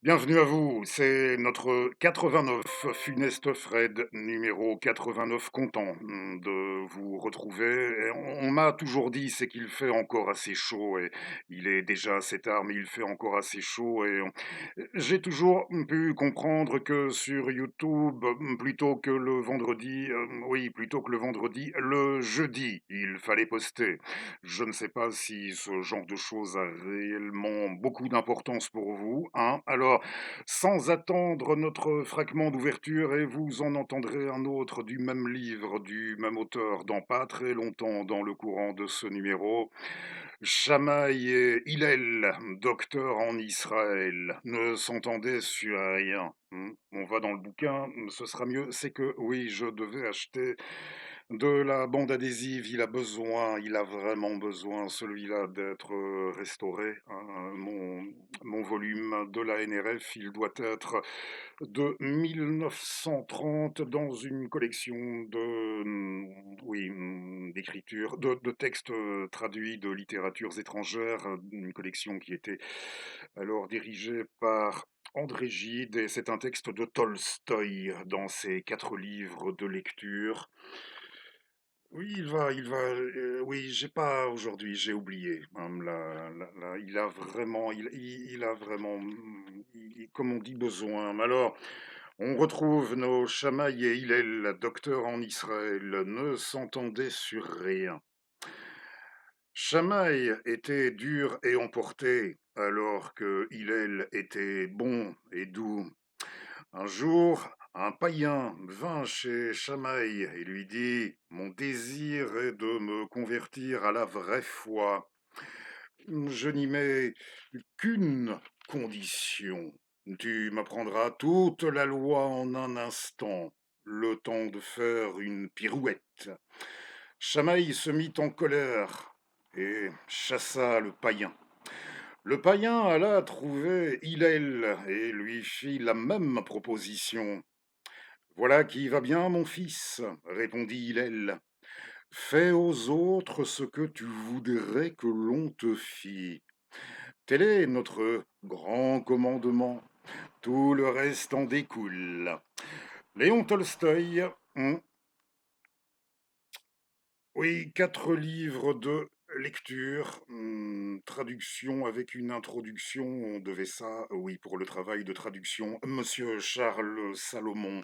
Bienvenue à vous, c'est notre 89 funeste Fred, numéro 89, content de vous retrouver. Et on m'a toujours dit c'est qu'il fait encore assez chaud et il est déjà assez tard, mais il fait encore assez chaud et j'ai toujours pu comprendre que sur YouTube, plutôt que le vendredi, oui, plutôt que le vendredi, le jeudi, il fallait poster. Je ne sais pas si ce genre de choses a réellement beaucoup d'importance pour vous, hein. Alors, sans attendre notre fragment d'ouverture, et vous en entendrez un autre du même livre, du même auteur, dans pas très longtemps, dans le courant de ce numéro. Shammai et Hillel, docteurs en Israël, ne s'entendaient sur rien. On va dans le bouquin, ce sera mieux. C'est que oui, je devais acheter de la bande adhésive. Il a vraiment besoin, celui-là, d'être restauré, hein. Mon volume de la NRF, il doit être de 1930 dans une collection de, oui, d'écriture, de textes traduits de littératures étrangères, une collection qui était alors dirigée par André Gide, et c'est un texte de Tolstoï dans ses 4 livres de lecture. Oui, oui, j'ai pas aujourd'hui, j'ai oublié, hein, il a vraiment, comme on dit, besoin. Mais alors, on retrouve nos Shammai et Hillel, docteurs en Israël, ne s'entendaient sur rien. Shammai était dur et emporté, alors que Hillel était bon et doux. Un jour, un païen vint chez Shammai et lui dit: Mon désir est de me convertir à la vraie foi. Je n'y mets qu'une condition. Tu m'apprendras toute la loi en un instant, le temps de faire une pirouette. Shammai se mit en colère et chassa le païen. Le païen alla trouver Hillel et lui fit la même proposition. Voilà qui va bien, mon fils, répondit Hillel. Fais aux autres ce que tu voudrais que l'on te fît. Tel est notre grand commandement. Tout le reste en découle. Léon Tolstoï, oui, 4 livres de lecture, traduction avec une introduction. On devait ça, oui, pour le travail de traduction, Monsieur Charles Salomon.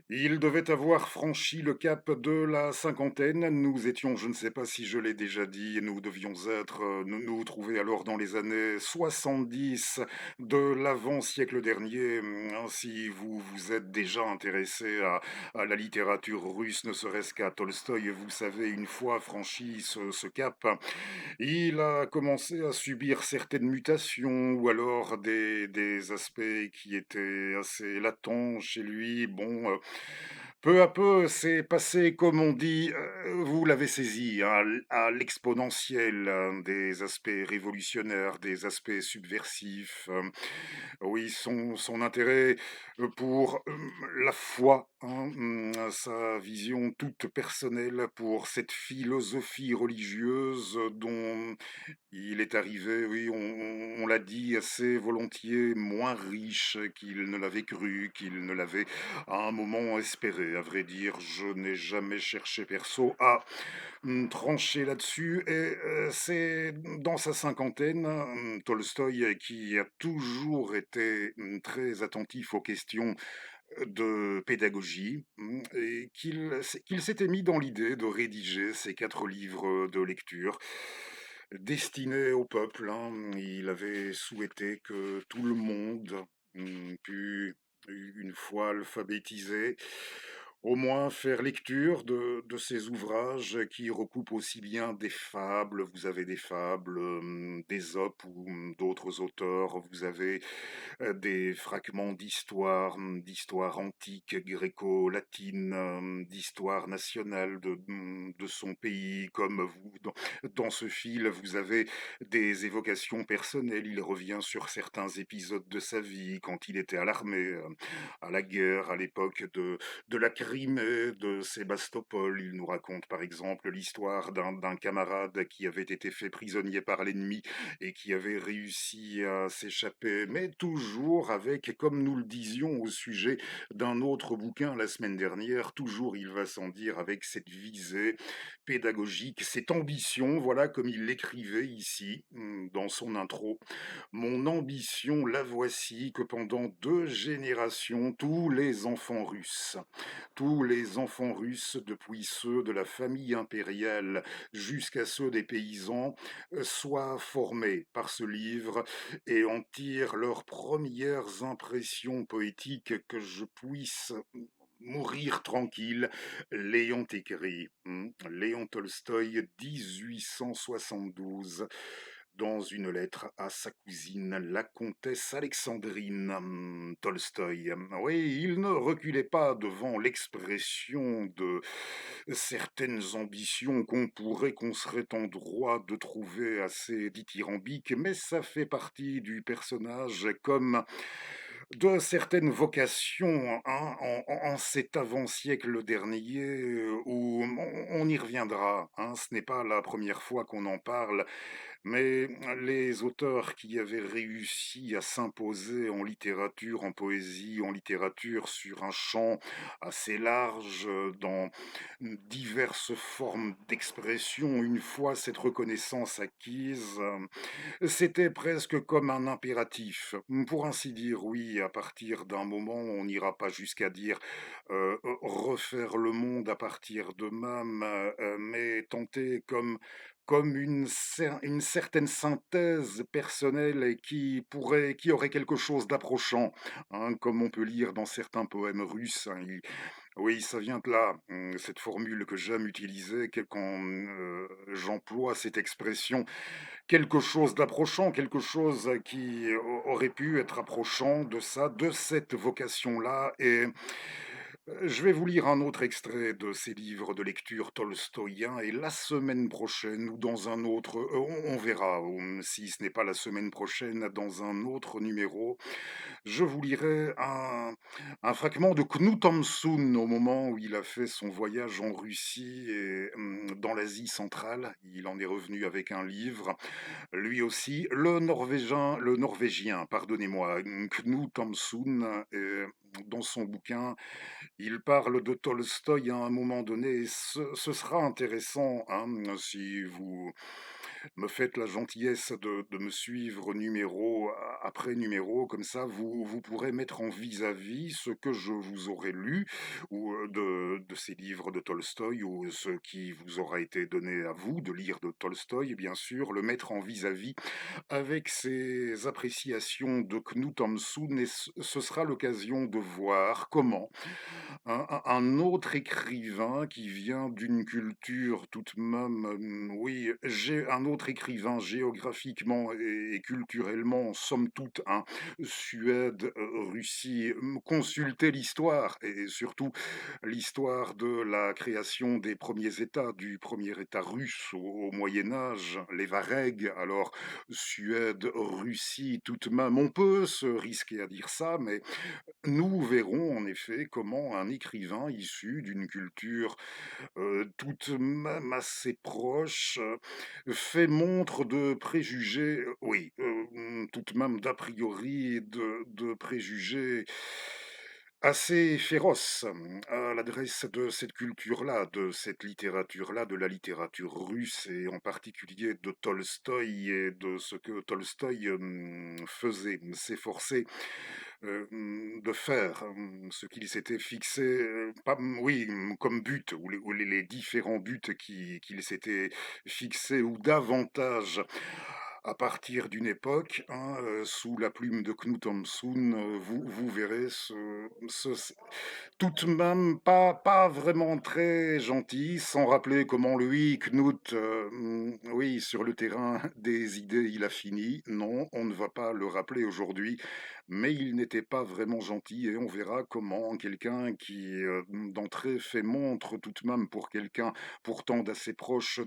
Il devait avoir franchi le cap de la cinquantaine. Nous étions, je ne sais pas si je l'ai déjà dit, nous devions être, nous trouver alors dans les années 70 de l'avant-siècle dernier. Si vous vous êtes déjà intéressé à la littérature russe, ne serait-ce qu'à Tolstoï, vous savez, une fois franchi ce cap, il a commencé à subir certaines mutations ou alors des aspects qui étaient assez latents chez lui. Bon, peu à peu, c'est passé, comme on dit, vous l'avez saisi, hein, à l'exponentiel, hein, des aspects révolutionnaires, des aspects subversifs. Oui, son intérêt pour la foi, hein, sa vision toute personnelle pour cette philosophie religieuse dont il est arrivé, oui, on l'a dit assez volontiers, moins riche qu'il ne l'avait cru, qu'il ne l'avait à un moment espéré. À vrai dire, je n'ai jamais cherché perso à trancher là-dessus. Et c'est dans sa cinquantaine, Tolstoï, qui a toujours été très attentif aux questions de pédagogie, et qu'il s'était mis dans l'idée de rédiger ces 4 livres de lecture destinés au peuple, hein. Il avait souhaité que tout le monde pût, une fois alphabétisé, au moins faire lecture de ces ouvrages qui recoupent aussi bien des fables, vous avez des fables d'Ésope ou d'autres auteurs, vous avez des fragments d'histoire, d'histoire antique, gréco-latine, d'histoire nationale de son pays, comme vous, dans ce fil, vous avez des évocations personnelles. Il revient sur certains épisodes de sa vie, quand il était à l'armée, à la guerre, à l'époque de la périmés de Sébastopol. Il nous raconte par exemple l'histoire d'un camarade qui avait été fait prisonnier par l'ennemi et qui avait réussi à s'échapper, mais toujours avec, comme nous le disions au sujet d'un autre bouquin la semaine dernière, toujours il va sans dire avec cette visée pédagogique, cette ambition, voilà comme il l'écrivait ici dans son intro. Mon ambition, la voici, que pendant 2 générations, tous les enfants russes, depuis ceux de la famille impériale jusqu'à ceux des paysans, soient formés par ce livre et en tirent leurs premières impressions poétiques, que je puisse mourir tranquille, l'ayant écrit. Léon Tolstoï, 1872, dans une lettre à sa cousine, la comtesse Alexandrine Tolstoï. Oui, il ne reculait pas devant l'expression de certaines ambitions qu'on serait en droit de trouver assez dithyrambiques, mais ça fait partie du personnage, comme de certaines vocations en cet avant-siècle dernier, où on y reviendra, hein. Ce n'est pas la première fois qu'on en parle, mais les auteurs qui avaient réussi à s'imposer en littérature, en poésie, en littérature, sur un champ assez large, dans diverses formes d'expression, une fois cette reconnaissance acquise, c'était presque comme un impératif. Pour ainsi dire, oui, à partir d'un moment, on n'ira pas jusqu'à dire refaire le monde à partir de même, mais tenter comme une certaine synthèse personnelle et qui aurait quelque chose d'approchant, hein, comme on peut lire dans certains poèmes russes, hein. Oui, ça vient de là, cette formule que j'aime utiliser quand j'emploie cette expression, quelque chose d'approchant, quelque chose qui aurait pu être approchant de ça, de cette vocation-là. Et je vais vous lire un autre extrait de ces livres de lecture tolstoïens, et la semaine prochaine, ou dans un autre, on verra, si ce n'est pas la semaine prochaine, dans un autre numéro, je vous lirai un fragment de Knut Hamsun au moment où il a fait son voyage en Russie et dans l'Asie centrale. Il en est revenu avec un livre, lui aussi, le Norvégien, pardonnez-moi, Knut Hamsun, dans son bouquin, il parle de Tolstoï à un moment donné. Et ce sera intéressant, hein, si vous me faites la gentillesse de me suivre numéro après numéro, comme ça vous pourrez mettre en vis-à-vis ce que je vous aurai lu, ou de ces livres de Tolstoï, ou ce qui vous aura été donné à vous de lire de Tolstoï, bien sûr, le mettre en vis-à-vis avec ses appréciations de Knut Hamsun, et ce sera l'occasion de voir comment un autre écrivain qui vient d'une culture toute de même, oui, j'ai un autre écrivain géographiquement et culturellement, somme toute, hein, Suède, Russie, consultez l'histoire, et surtout l'histoire de la création des premiers États, du premier État russe au Moyen Âge, les Varegs. Alors Suède, Russie, tout de même, on peut se risquer à dire ça, mais nous verrons en effet comment un écrivain issu d'une culture tout de même assez proche fait montre de préjugés, oui, tout de même d'a priori, de préjugés assez féroces à l'adresse de cette culture-là, de cette littérature-là, de la littérature russe, et en particulier de Tolstoï et de ce que Tolstoï faisait, s'efforçait de faire, ce qu'il s'était fixé, pas, oui, comme but, ou les différents buts qu'il s'était fixés, ou davantage à partir d'une époque, hein, sous la plume de Knut Hamsun, vous verrez tout de même pas vraiment très gentil, sans rappeler comment lui, Knut, oui, sur le terrain des idées, il a fini. Non, on ne va pas le rappeler aujourd'hui, mais il n'était pas vraiment gentil, et on verra comment quelqu'un qui, d'entrée, fait montre tout de même, pour quelqu'un pourtant d'assez proche,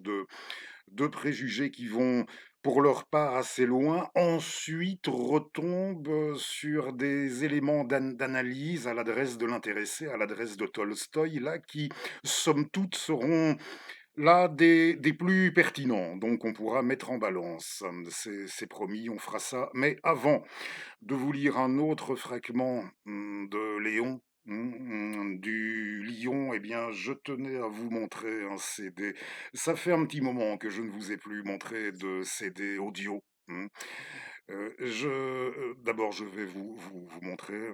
de préjugés qui vont pour leur part assez loin, ensuite retombe, sur des éléments d'analyse à l'adresse de l'intéressé, à l'adresse de Tolstoï, là, qui, somme toute, seront là des plus pertinents. Donc on pourra mettre en balance. C'est promis, on fera ça. Mais avant de vous lire un autre fragment de Léon, du Lion, eh bien, je tenais à vous montrer un CD. Ça fait un petit moment que je ne vous ai plus montré de CD audio. D'abord, je vais vous montrer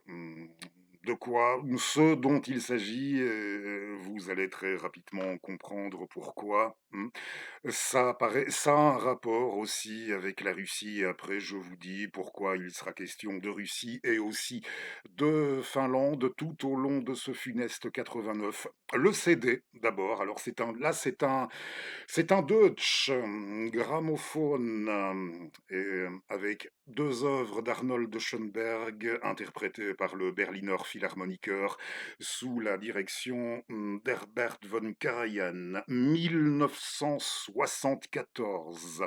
de quoi, ce dont il s'agit. Et vous allez très rapidement comprendre pourquoi. Ça a un rapport aussi avec la Russie et après je vous dis pourquoi il sera question de Russie et aussi de Finlande tout au long de ce funeste 89. Le CD d'abord, alors c'est un Deutsche gramophone avec deux œuvres d'Arnold Schoenberg interprétées par le Berliner Philharmoniker sous la direction d'Herbert von Karajan, 1974.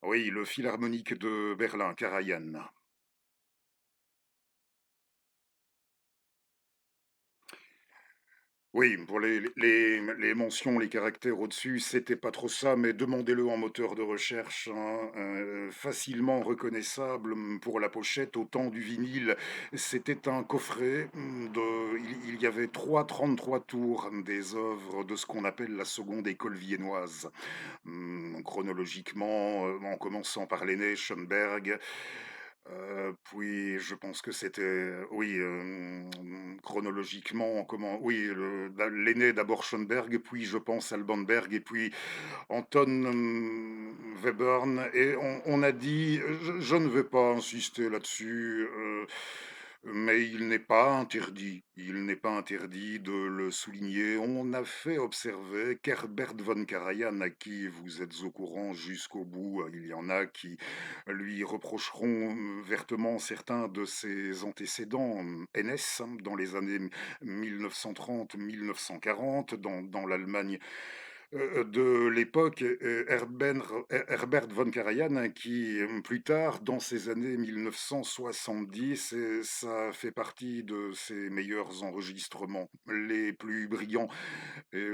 Oui, le Philharmonique de Berlin, Karajan. Oui, pour les mentions, les caractères au-dessus, c'était pas trop ça, mais demandez-le en moteur de recherche, hein, facilement reconnaissable pour la pochette, au temps du vinyle. C'était un coffret il y avait 33 tours des œuvres de ce qu'on appelle la seconde école viennoise. Chronologiquement, en commençant par l'aîné Schoenberg, puis je pense que c'était, oui, chronologiquement, comment, oui, l'aîné d'abord Schoenberg, puis je pense Alban Berg, et puis Anton Webern, et on a dit, je ne vais pas insister là-dessus, mais il n'est pas interdit de le souligner. On a fait observer qu'Herbert von Karajan, à qui vous êtes au courant jusqu'au bout, il y en a qui lui reprocheront vertement certains de ses antécédents NS dans les années 1930-1940 dans l'Allemagne de l'époque, Herbert von Karajan, hein, qui plus tard, dans ces années 1970, ça fait partie de ses meilleurs enregistrements, les plus brillants. Et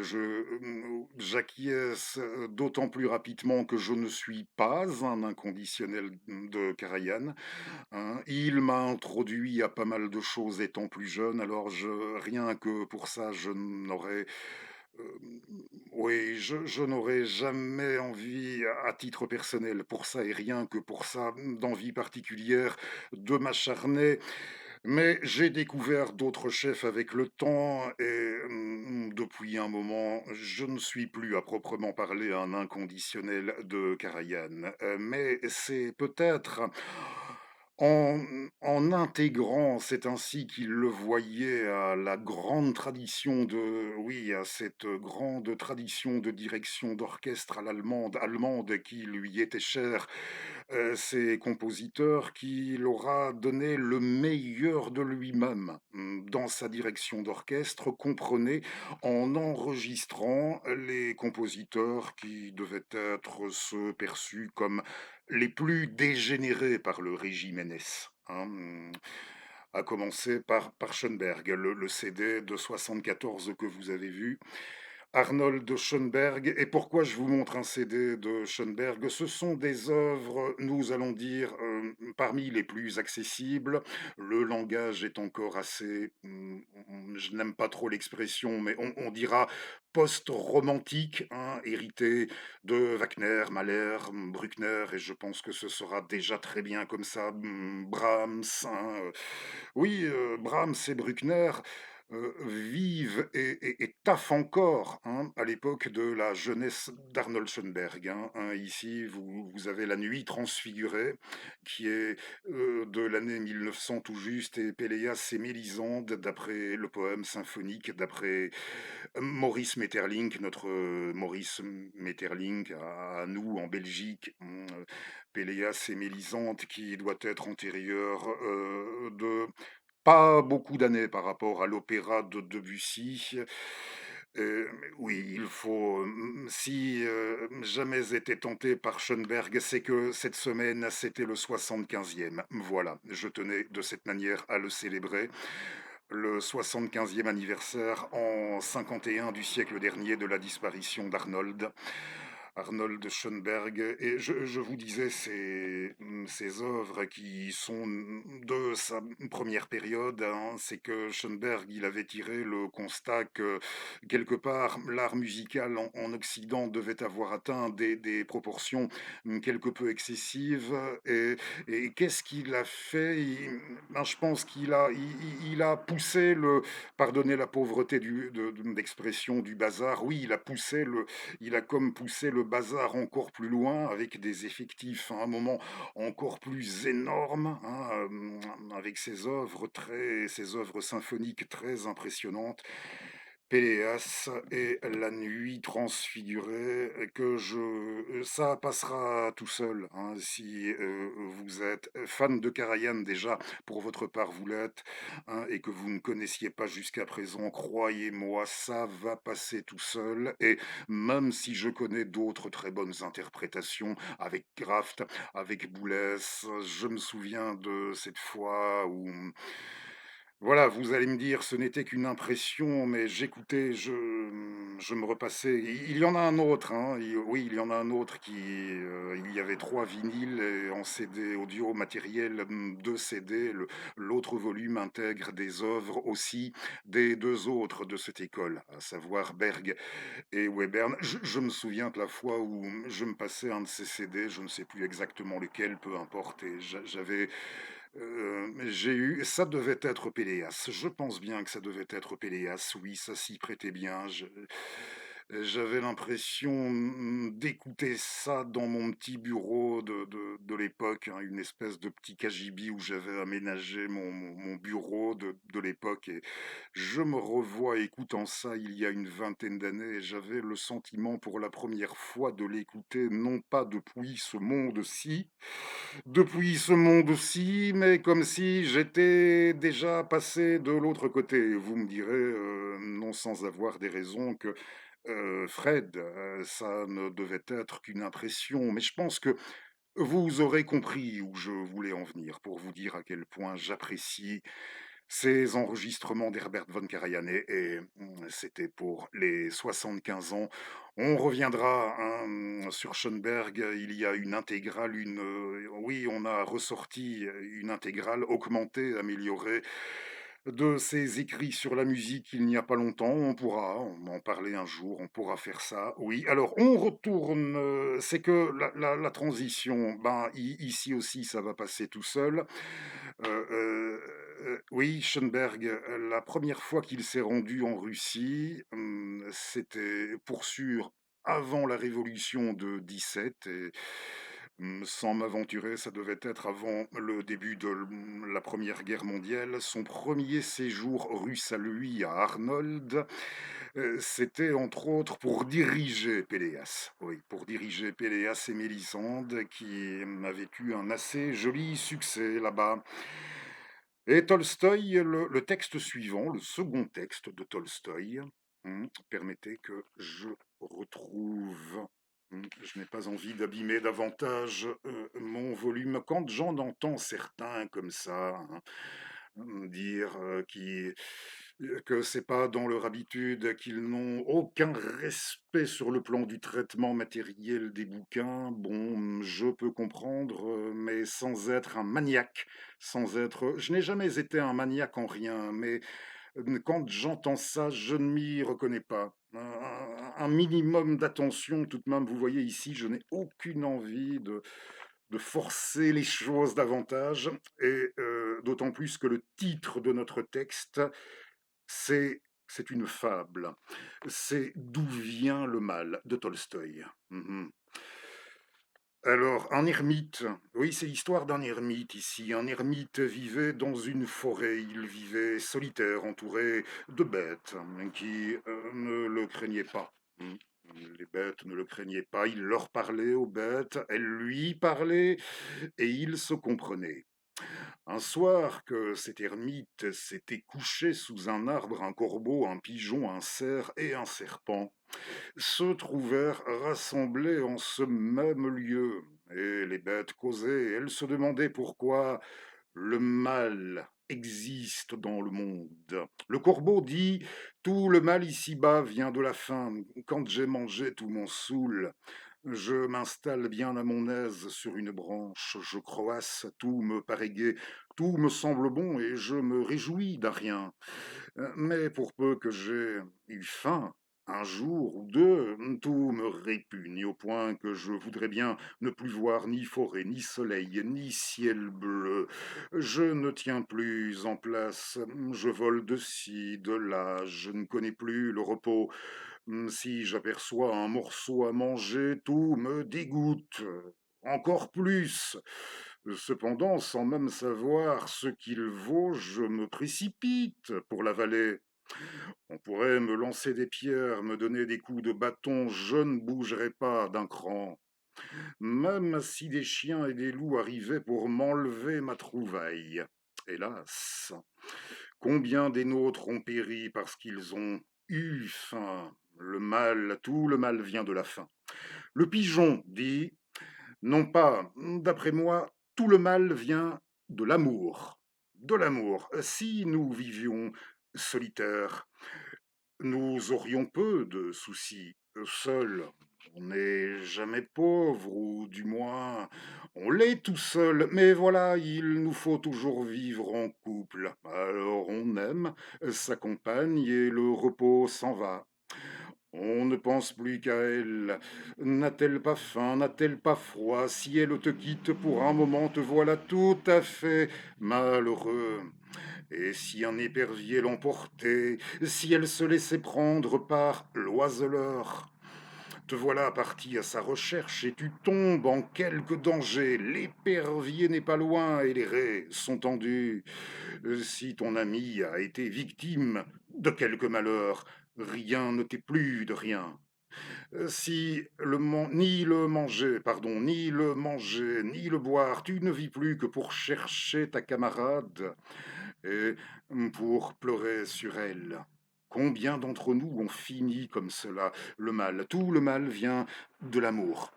j'acquiesce d'autant plus rapidement que je ne suis pas un inconditionnel de Karajan, hein. Il m'a introduit à pas mal de choses étant plus jeune, alors rien que pour ça, je n'aurais oui, je n'aurais jamais envie, à titre personnel, pour ça et rien que pour ça, d'envie particulière, de m'acharner. Mais j'ai découvert d'autres chefs avec le temps et depuis un moment, je ne suis plus à proprement parler un inconditionnel de Karajan. Mais c'est peut-être en intégrant, c'est ainsi qu'il le voyait, à la grande tradition de, oui, à cette grande tradition de direction d'orchestre à allemande qui lui était chère, ces compositeurs, qu'il aura donné le meilleur de lui-même dans sa direction d'orchestre, comprenez, en enregistrant les compositeurs qui devaient être ceux perçus comme les plus dégénérés par le régime NS, hein, à commencer par Schoenberg, le CD de 74 que vous avez vu, Arnold Schoenberg. Et pourquoi je vous montre un CD de Schoenberg? Ce sont des œuvres, nous allons dire, parmi les plus accessibles. Le langage est encore assez, je n'aime pas trop l'expression, mais on dira post-romantique, hein, hérité de Wagner, Mahler, Bruckner, et je pense que ce sera déjà très bien comme ça. Brahms, hein, oui, Brahms et Bruckner vivent et taffent encore, hein, à l'époque de la jeunesse d'Arnold Schoenberg, hein. Ici, vous avez La Nuit transfigurée, qui est de l'année 1900 tout juste, et Péléas et Mélisande, d'après le poème symphonique, d'après Maurice Maeterlinck, notre Maurice Maeterlinck à nous en Belgique. Péléas et Mélisande, qui doit être antérieur de pas beaucoup d'années par rapport à l'opéra de Debussy. Oui, il faut, si, jamais été tenté par Schönberg, c'est que cette semaine, c'était le 75e. Voilà, je tenais de cette manière à le célébrer. Le 75e anniversaire en 51 du siècle dernier de la disparition Arnold Schönberg. Et je vous disais, ces œuvres qui sont de sa première période, hein, c'est que Schönberg, il avait tiré le constat que, quelque part, l'art musical en Occident devait avoir atteint des proportions quelque peu excessives. Et qu'est-ce qu'il a fait? Ben, je pense qu'il a poussé pardonnez la pauvreté d'expression, du bazar. Oui, il a comme poussé le bazar encore plus loin avec des effectifs à un moment encore plus énormes, hein, avec ses œuvres symphoniques très impressionnantes. Péléas et la nuit transfigurée, ça passera tout seul, hein, si vous êtes fan de Karajan déjà, pour votre part vous l'êtes, hein, et que vous ne connaissiez pas jusqu'à présent, croyez-moi, ça va passer tout seul. Et même si je connais d'autres très bonnes interprétations, avec Kraft, avec Boulez, je me souviens de cette fois où voilà, vous allez me dire, ce n'était qu'une impression, mais j'écoutais, je me repassais. Il y en a un autre, hein, oui, il y en a un autre il y avait 3 vinyles et en CD audio matériel, 2 CD. L'autre volume intègre des œuvres aussi des 2 autres de cette école, à savoir Berg et Webern. Je me souviens de la fois où je me passais un de ces CD, je ne sais plus exactement lequel, peu importe, et j'ai eu ça devait être Péléas. Je pense bien que ça devait être Péléas, oui, ça s'y prêtait bien. J'avais l'impression, d'écouter ça dans mon petit bureau de l'époque, hein, une espèce de petit cagibi où j'avais aménagé mon bureau de l'époque, et je me revois écoutant ça il y a une vingtaine d'années et j'avais le sentiment pour la première fois de l'écouter, non pas depuis ce monde-ci, mais comme si j'étais déjà passé de l'autre côté. Vous me direz, non sans avoir des raisons, que Fred, ça ne devait être qu'une impression, mais je pense que vous aurez compris où je voulais en venir pour vous dire à quel point j'apprécie ces enregistrements d'Herbert von Karajan, et c'était pour les 75 ans. On reviendra, hein, sur Schoenberg. Il y a une intégrale, oui, on a ressorti une intégrale augmentée, améliorée de ses écrits sur la musique il n'y a pas longtemps. On pourra en parler un jour, on pourra faire ça. Oui, alors on retourne, c'est que la transition, ben, ici aussi, ça va passer tout seul. Oui, Schoenberg, la première fois qu'il s'est rendu en Russie, c'était pour sûr avant la révolution de 17, et sans m'aventurer, ça devait être avant le début de la Première Guerre mondiale. Son premier séjour russe à lui, à Arnold, c'était entre autres pour diriger Péléas. Oui, pour diriger Péléas et Mélisande, qui avaient eu un assez joli succès là-bas. Et Tolstoï, le texte suivant, le second texte de Tolstoï, permettez que je retrouve. Je n'ai pas envie d'abîmer davantage mon volume. Quand j'en entends certains comme ça, hein, dire que c'est pas dans leur habitude, qu'ils n'ont aucun respect sur le plan du traitement matériel des bouquins, bon, je peux comprendre, mais sans être un maniaque, je n'ai jamais été un maniaque en rien, mais quand j'entends ça, je ne m'y reconnais pas. Un minimum d'attention tout de même. Vous voyez ici, je n'ai aucune envie de forcer les choses davantage, et d'autant plus que le titre de notre texte, c'est une fable. C'est D'où vient le mal de Tolstoï. Mhm. Alors, un ermite, oui, c'est l'histoire d'un ermite ici. Un ermite vivait dans une forêt. Il vivait solitaire, entouré de bêtes qui ne le craignaient pas. Hmm. Les bêtes ne le craignaient pas. Il leur parlait aux bêtes, elles lui parlaient, et ils se comprenaient. Un soir que cet ermite s'était couché sous un arbre, un corbeau, un pigeon, un cerf et un serpent se trouvèrent rassemblés en ce même lieu. Et les bêtes causaient, elles se demandaient pourquoi le mal existe dans le monde. Le corbeau dit: tout le mal ici-bas vient de la faim. Quand j'ai mangé tout mon saoul, je m'installe bien à mon aise sur une branche, je croasse, tout me paraît gai, tout me semble bon et je me réjouis d'un rien. Mais pour peu que j'aie eu faim, un jour ou deux, tout me répugne au point que je voudrais bien ne plus voir ni forêt, ni soleil, ni ciel bleu. Je ne tiens plus en place, je vole de ci, de là, je ne connais plus le repos. Si j'aperçois un morceau à manger, tout me dégoûte. Encore plus. Cependant, sans même savoir ce qu'il vaut, je me précipite pour l'avaler. On pourrait me lancer des pierres, me donner des coups de bâton, je ne bougerai pas d'un cran. Même si des chiens et des loups arrivaient pour m'enlever ma trouvaille. Hélas, combien des nôtres ont péri parce qu'ils ont eu faim. Le mal, tout le mal vient de la faim. Le pigeon dit: non pas, d'après moi, tout le mal vient de l'amour. De l'amour. Si nous vivions solitaires, nous aurions peu de soucis. Seuls, on n'est jamais pauvre, ou du moins, on l'est tout seul. Mais voilà, il nous faut toujours vivre en couple. Alors on aime sa compagne et le repos s'en va. On ne pense plus qu'à elle. N'a-t-elle pas faim, n'a-t-elle pas froid? Si elle te quitte pour un moment, te voilà tout à fait malheureux. Et si un épervier l'emportait, si elle se laissait prendre par l'oiseleur, te voilà parti à sa recherche et tu tombes en quelque danger. L'épervier n'est pas loin et les raies sont tendues. Si ton ami a été victime de quelque malheur, rien ne t'est plus de rien. Si ni le manger, pardon, ni le manger, ni le boire, tu ne vis plus que pour chercher ta camarade et pour pleurer sur elle. Combien d'entre nous ont fini comme cela? Le mal, tout le mal vient de l'amour.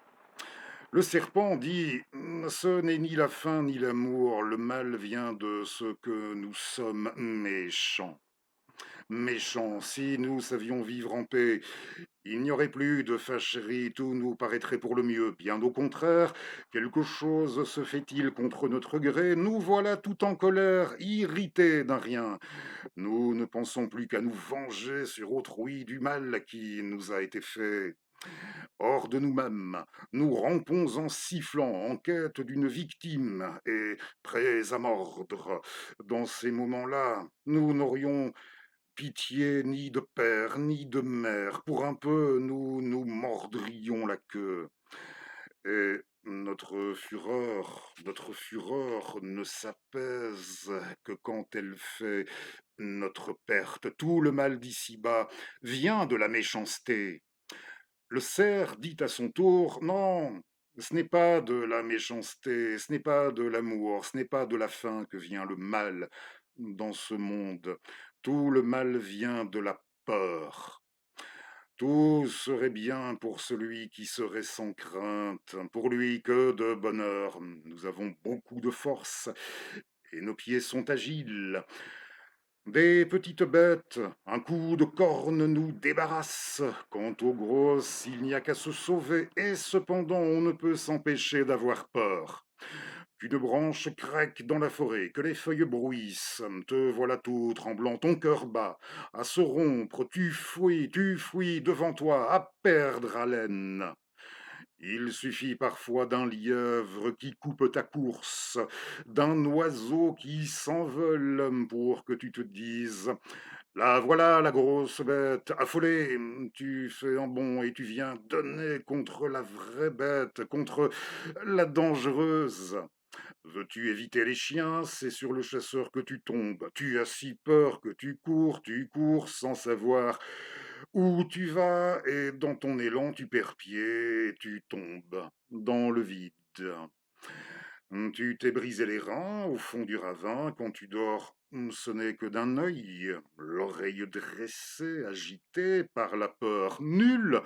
Le serpent dit: ce n'est ni la faim ni l'amour, le mal vient de ce que nous sommes méchants. Méchants, si nous savions vivre en paix, il n'y aurait plus de fâcherie, tout nous paraîtrait pour le mieux. Bien au contraire, quelque chose se fait-il contre notre gré, nous voilà tout en colère, irrités d'un rien. Nous ne pensons plus qu'à nous venger sur autrui du mal qui nous a été fait. Hors de nous-mêmes, nous rampons en sifflant, en quête d'une victime et prêts à mordre. Dans ces moments-là, nous n'aurions pitié ni de père ni de mère. Pour un peu, nous nous mordrions la queue. Et notre fureur ne s'apaise que quand elle fait notre perte. Tout le mal d'ici-bas vient de la méchanceté. Le cerf dit à son tour: non, ce n'est pas de la méchanceté, ce n'est pas de l'amour, ce n'est pas de la faim que vient le mal dans ce monde. Tout le mal vient de la peur. Tout serait bien pour celui qui serait sans crainte, pour lui que de bonheur. Nous avons beaucoup de force et nos pieds sont agiles. Des petites bêtes, un coup de corne nous débarrasse. Quant aux grosses, il n'y a qu'à se sauver, et cependant on ne peut s'empêcher d'avoir peur. Qu'une branche craque dans la forêt, que les feuilles bruissent, te voilà tout tremblant, ton cœur bat, à se rompre, tu fuis devant toi, à perdre haleine. Il suffit parfois d'un lièvre qui coupe ta course, d'un oiseau qui s'envole pour que tu te dises: là voilà la grosse bête, affolée, tu fais un bond et tu viens donner contre la vraie bête, contre la dangereuse. Veux-tu éviter les chiens? C'est sur le chasseur que tu tombes. Tu as si peur que tu cours sans savoir où tu vas, et dans ton élan, tu perds pied et tu tombes dans le vide. Tu t'es brisé les reins au fond du ravin. Quand tu dors, ce n'est que d'un œil, l'oreille dressée, agitée par la peur. Nul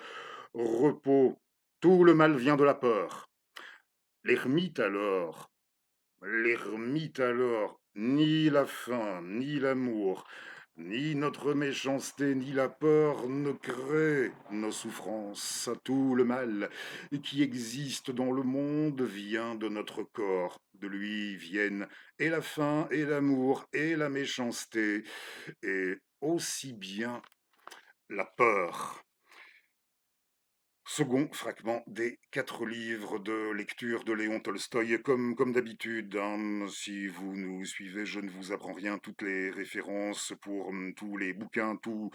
repos. Tout le mal vient de la peur. L'ermite alors, l'ermite alors, ni la faim, ni l'amour, ni notre méchanceté, ni la peur ne créent nos souffrances. Tout le mal qui existe dans le monde vient de notre corps. De lui viennent et la faim, et l'amour, et la méchanceté, et aussi bien la peur. Second fragment des 4 livres de lecture de Léon Tolstoï. Comme d'habitude, hein, si vous nous suivez, je ne vous apprends rien. Toutes les références pour tous les bouquins, tout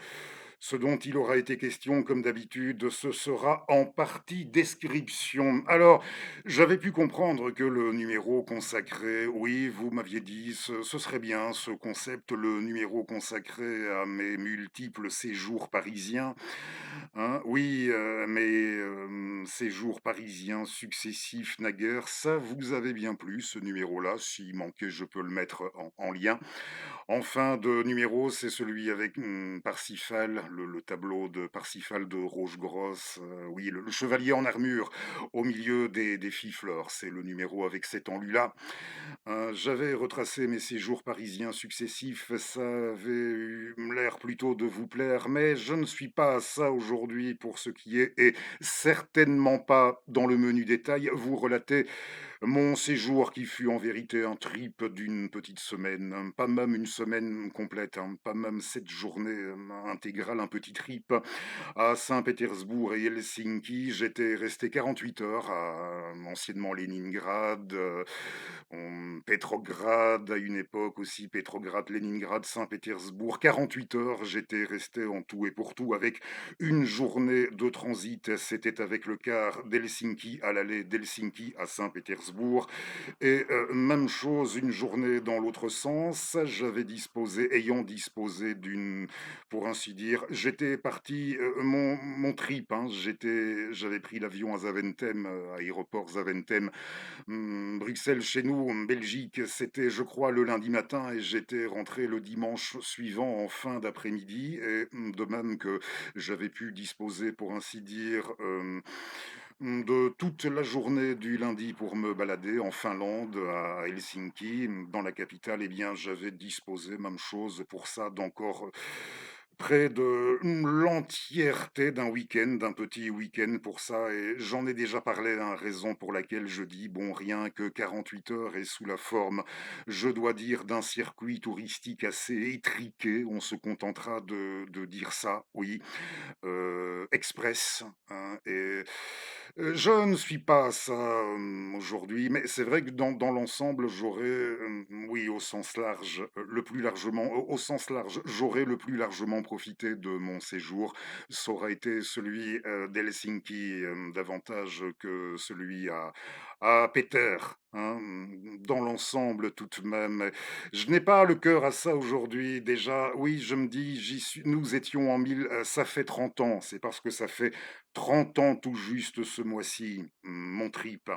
ce dont il aura été question, comme d'habitude, ce sera en partie description. Alors, j'avais pu comprendre que le numéro consacré, oui, vous m'aviez dit, ce serait bien ce concept, le numéro consacré à mes multiples séjours parisiens. Hein, oui, mes, séjours parisiens successifs naguère, ça vous avez bien plu ce numéro-là. S'il manquait, je peux le mettre en lien. En fin de numéro, c'est celui avec, Parsifal, le tableau de Parsifal de Rochegrosse, oui, le chevalier en armure au milieu des fifleurs. C'est le numéro avec cet enlu-là. J'avais retracé mes séjours parisiens successifs, ça avait eu l'air plutôt de vous plaire, mais je ne suis pas à ça aujourd'hui pour ce qui est, et certainement pas dans le menu détail, vous relater mon séjour qui fut en vérité un trip d'une petite semaine, pas même une semaine complète, hein, pas même 7 journées intégrales, un petit trip. À Saint-Pétersbourg et Helsinki, j'étais resté 48 heures à anciennement Leningrad, Pétrograd à une époque aussi, Pétrograd, Leningrad, Saint-Pétersbourg. 48 heures, j'étais resté en tout et pour tout avec une journée de transit. C'était avec le car d'Helsinki à l'aller, d'Helsinki à Saint-Pétersbourg. Et même chose, une journée dans l'autre sens. J'avais disposé, ayant disposé d'une, pour ainsi dire, j'étais parti, mon trip, hein, j'avais pris l'avion à Zaventem, aéroport Zaventem, Bruxelles chez nous, en Belgique, c'était, je crois, le lundi matin, et j'étais rentré le dimanche suivant en fin d'après-midi. Et de même que j'avais pu disposer, pour ainsi dire, de toute la journée du lundi pour me balader en Finlande, à Helsinki, dans la capitale, eh bien, j'avais disposé, même chose pour ça, d'encore près de l'entièreté d'un week-end, d'un petit week-end pour ça. Et j'en ai déjà parlé, hein, raison pour laquelle je dis, bon, rien que 48 heures et sous la forme, je dois dire, d'un circuit touristique assez étriqué. On se contentera de dire ça, oui, express, hein. Et je ne suis pas à ça, aujourd'hui, mais c'est vrai que dans l'ensemble, j'aurais, oui, au sens large, le plus largement, au sens large, j'aurais le plus largement profité de mon séjour. Ça aurait été celui, d'Helsinki, davantage que celui à Péter, hein, dans l'ensemble tout de même. Je n'ai pas le cœur à ça aujourd'hui. Déjà, oui, je me dis, nous étions en mille, ça fait 30 ans, c'est parce que ça fait 30 ans tout juste ce mois-ci, mon trip.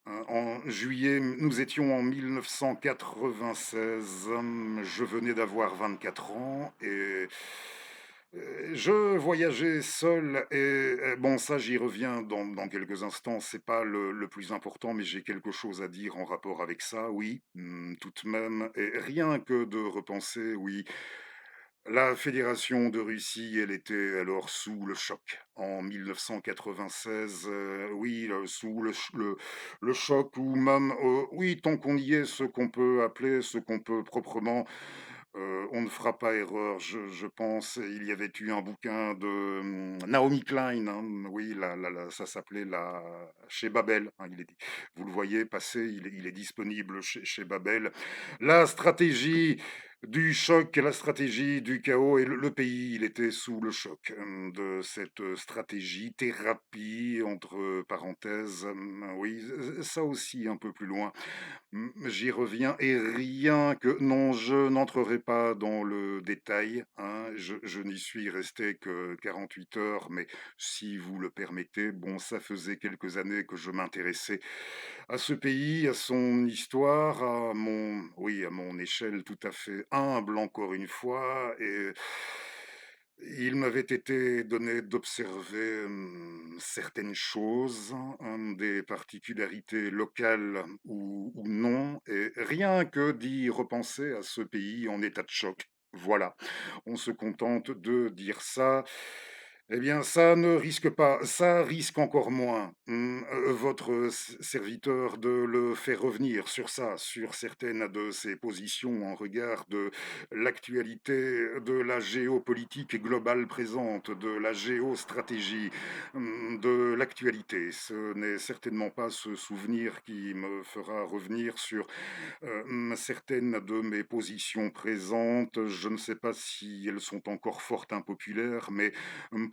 En juillet, nous étions en 1996, je venais d'avoir 24 ans, et je voyageais seul. Et bon, ça, j'y reviens dans quelques instants, c'est pas le plus important, mais j'ai quelque chose à dire en rapport avec ça, oui, tout de même. Et rien que de repenser, oui, la Fédération de Russie, elle était alors sous le choc. En 1996, oui, sous le choc, ou même, oui, tant qu'on y est, ce qu'on peut appeler, ce qu'on peut proprement, on ne fera pas erreur, je pense. Il y avait eu un bouquin de Naomi Klein, hein, oui, ça s'appelait chez Babel, hein, vous le voyez passer, il est disponible chez Babel. La stratégie du choc, la stratégie du chaos, et le pays, il était sous le choc de cette stratégie, thérapie, entre parenthèses, oui, ça aussi un peu plus loin. J'y reviens et rien que non, je n'entrerai pas dans le détail, hein. Je n'y suis resté que 48 heures, mais si vous le permettez, bon, ça faisait quelques années que je m'intéressais à ce pays, à son histoire, à mon oui, à mon échelle tout à fait humble encore une fois et il m'avait été donné d'observer, certaines choses, des particularités locales ou non et rien que d'y repenser à ce pays en état de choc. Voilà, on se contente de dire ça. Eh bien, ça ne risque pas, ça risque encore moins, votre serviteur de le faire revenir sur ça, sur certaines de ses positions en regard de l'actualité, de la géopolitique globale présente, de la géostratégie, de l'actualité. Ce n'est certainement pas ce souvenir qui me fera revenir sur certaines de mes positions présentes. Je ne sais pas si elles sont encore fort impopulaires, mais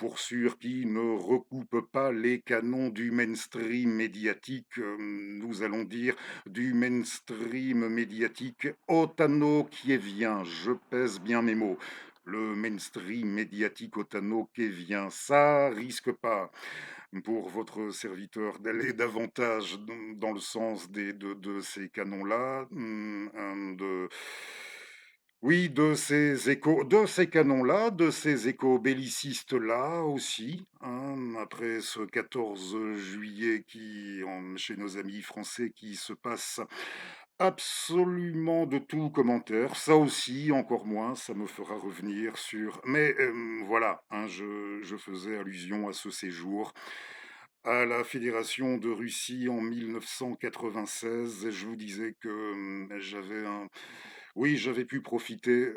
pour sûr qui ne recoupe pas les canons du mainstream médiatique, nous allons dire du mainstream médiatique otano-kievien. Je pèse bien mes mots. Le mainstream médiatique otano-kievien, ça risque pas pour votre serviteur d'aller davantage dans le sens de ces canons-là, oui, de ces canons-là, de ces échos bellicistes-là aussi, hein, après ce 14 juillet chez nos amis français, qui se passe absolument de tout commentaire. Ça aussi, encore moins, ça me fera revenir sur... Mais voilà, hein, je faisais allusion à ce séjour à la Fédération de Russie en 1996. Et je vous disais que oui, j'avais pu profiter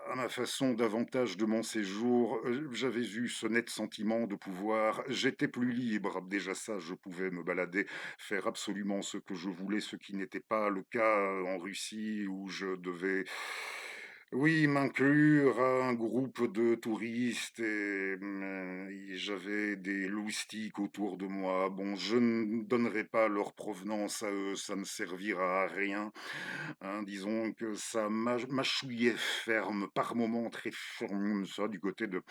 à ma façon davantage de mon séjour. J'avais eu ce net sentiment de pouvoir. J'étais plus libre. Déjà ça, je pouvais me balader, faire absolument ce que je voulais, ce qui n'était pas le cas en Russie où je devais oui, m'inclure à un groupe de touristes et j'avais des loustiques autour de moi. Bon, je ne donnerai pas leur provenance à eux, ça ne servira à rien, hein. Disons que ça mâchouillait ferme, par moments très ferme, ça, du côté de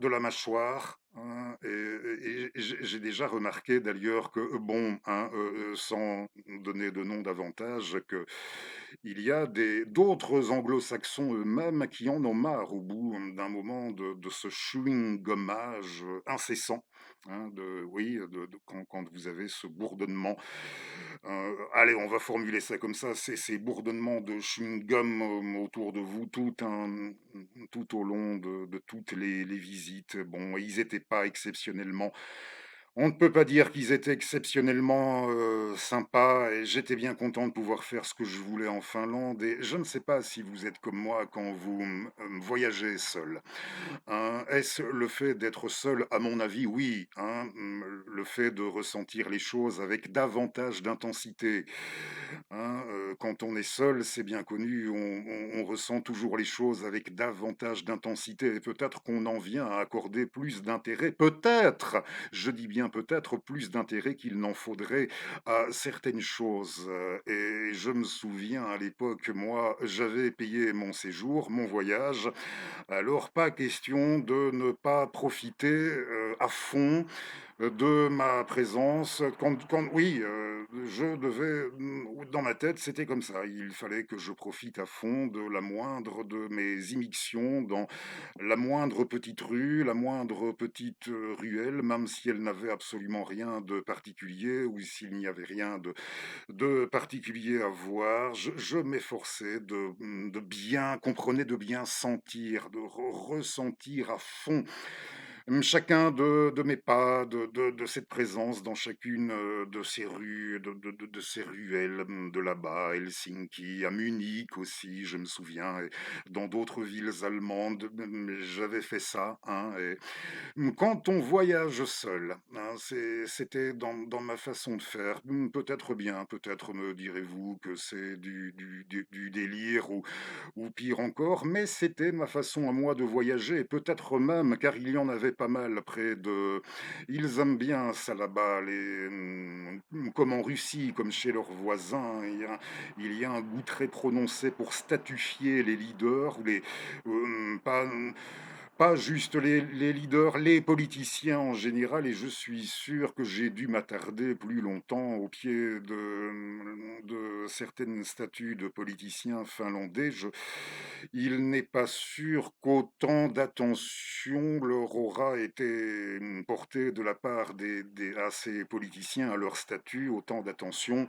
la mâchoire, hein, et j'ai déjà remarqué d'ailleurs que, bon, hein, sans donner de nom davantage, que il y a d'autres anglo-saxons eux-mêmes qui en ont marre au bout d'un moment de ce chewing-gommage incessant, hein, oui, quand vous avez ce bourdonnement. Allez, on va formuler ça comme ça, ces bourdonnements de chewing-gum autour de vous tout au long de toutes les visites. Bon, ils n'étaient pas exceptionnellement on ne peut pas dire qu'ils étaient exceptionnellement, sympas et j'étais bien content de pouvoir faire ce que je voulais en Finlande et je ne sais pas si vous êtes comme moi quand vous, voyagez seul, hein. Est-ce le fait d'être seul? À mon avis, oui, hein, le fait de ressentir les choses avec davantage d'intensité, hein, quand on est seul, c'est bien connu, on ressent toujours les choses avec davantage d'intensité et peut-être qu'on en vient à accorder plus d'intérêt, peut-être, je dis bien peut-être, plus d'intérêt qu'il n'en faudrait à certaines choses. Et je me souviens à l'époque, moi, j'avais payé mon séjour, mon voyage, alors pas question de ne pas profiter à fond de ma présence. Oui, je devais, dans ma tête, c'était comme ça. Il fallait que je profite à fond de la moindre de mes immixtions dans la moindre petite rue, la moindre petite ruelle, même si elle n'avait absolument rien de particulier ou s'il n'y avait rien de particulier à voir. Je m'efforçais de bien, comprenez, de bien sentir, de ressentir à fond chacun de mes pas, de cette présence dans chacune de ces rues, de ces ruelles de là-bas, à Helsinki, à Munich aussi, je me souviens, et dans d'autres villes allemandes, j'avais fait ça, hein, et quand on voyage seul, hein, c'était dans ma façon de faire. Peut-être bien, peut-être me direz-vous que c'est du délire guerre ou pire encore, mais c'était ma façon à moi de voyager, et peut-être même, car il y en avait pas mal près de... Ils aiment bien ça là-bas, comme en Russie, comme chez leurs voisins, il y a un goût très prononcé pour statufier les leaders, ou pas juste les leaders, les politiciens en général, et je suis sûr que j'ai dû m'attarder plus longtemps au pied de certaines statues de politiciens finlandais. Il n'est pas sûr qu'autant d'attention leur aura été portée de la part à ces politiciens, à leur statut, autant d'attention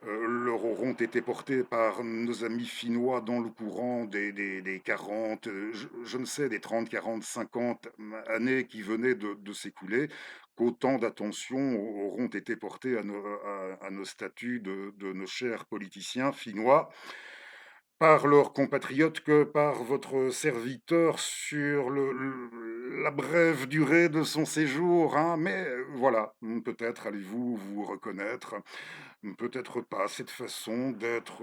leur auront été portés par nos amis finnois dans le courant des 40, je ne sais, des 30, 40, 50 années qui venaient de s'écouler, qu'autant d'attention auront été portées à nos statuts de nos chers politiciens finnois par leurs compatriotes que par votre serviteur sur la brève durée de son séjour, hein. Mais voilà, peut-être allez-vous vous reconnaître, peut-être pas, cette façon d'être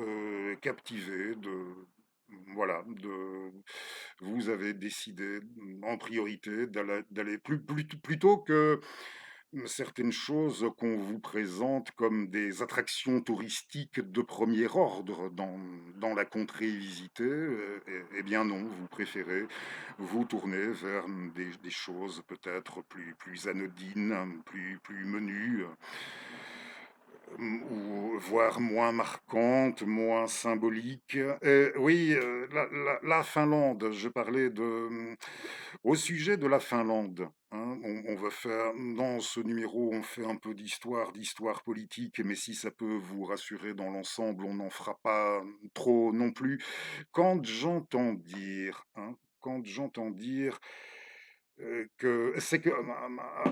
captivé, voilà, vous avez décidé en priorité d'aller plutôt que certaines choses qu'on vous présente comme des attractions touristiques de premier ordre dans la contrée visitée, eh bien non, vous préférez vous tourner vers des choses peut-être plus anodines, plus menues, ou voire moins marquantes, moins symboliques. Oui, la Finlande, je parlais au sujet de la Finlande, hein, on va faire, dans ce numéro, on fait un peu d'histoire politique, mais si ça peut vous rassurer dans l'ensemble, on n'en fera pas trop non plus. Quand j'entends dire, hein, quand j'entends dire que c'est que,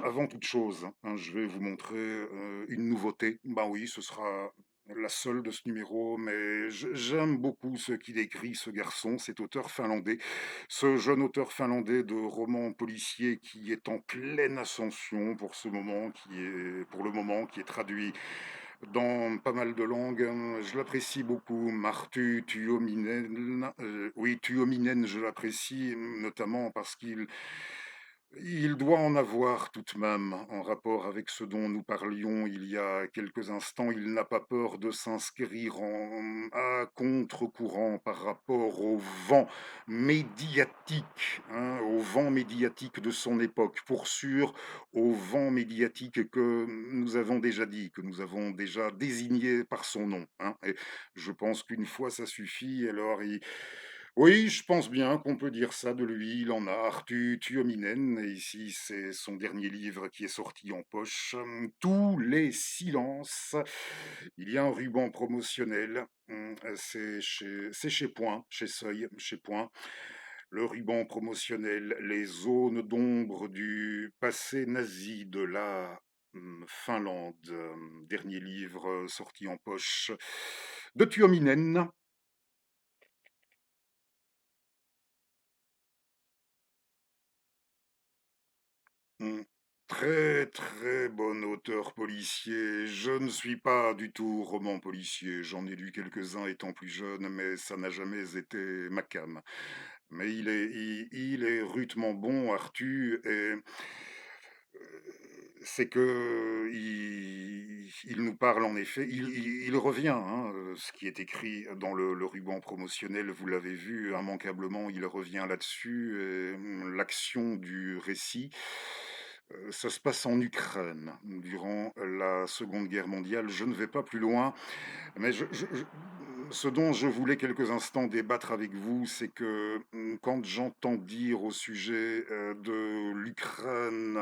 avant toute chose, hein, je vais vous montrer une nouveauté. Ben oui, ce sera la seule de ce numéro, mais j'aime beaucoup ce qu'il écrit, ce garçon, cet auteur finlandais, ce jeune auteur finlandais de romans policiers qui est en pleine ascension pour le moment, qui est traduit dans pas mal de langues. Je l'apprécie beaucoup. Marttu Tuominen, oui, Tuominen, je l'apprécie notamment parce il doit en avoir tout de même, en rapport avec ce dont nous parlions il y a quelques instants. Il n'a pas peur de s'inscrire à contre-courant par rapport au vent médiatique, hein, au vent médiatique de son époque, pour sûr, au vent médiatique que nous avons déjà dit, que nous avons déjà désigné par son nom, hein. Et je pense qu'une fois ça suffit, alors oui, je pense bien qu'on peut dire ça de lui. Il en a, Artu Tuominen, et ici c'est son dernier livre qui est sorti en poche, Tous les silences. Il y a un ruban promotionnel, c'est chez Point, chez Seuil, chez Point. Le ruban promotionnel, les zones d'ombre du passé nazi de la Finlande. Dernier livre sorti en poche de Tuominen. Mmh. Très, très bon auteur policier. Je ne suis pas du tout roman policier. J'en ai lu quelques-uns étant plus jeune, mais ça n'a jamais été ma came. Mais il est rudement bon, Arthur, et c'est que il nous parle en effet, il revient, hein, ce qui est écrit dans le ruban promotionnel, vous l'avez vu, immanquablement, il revient là-dessus, et l'action du récit. Ça se passe en Ukraine durant la Seconde Guerre mondiale. Je ne vais pas plus loin, mais ce dont je voulais quelques instants débattre avec vous, c'est que quand j'entends dire au sujet de l'Ukraine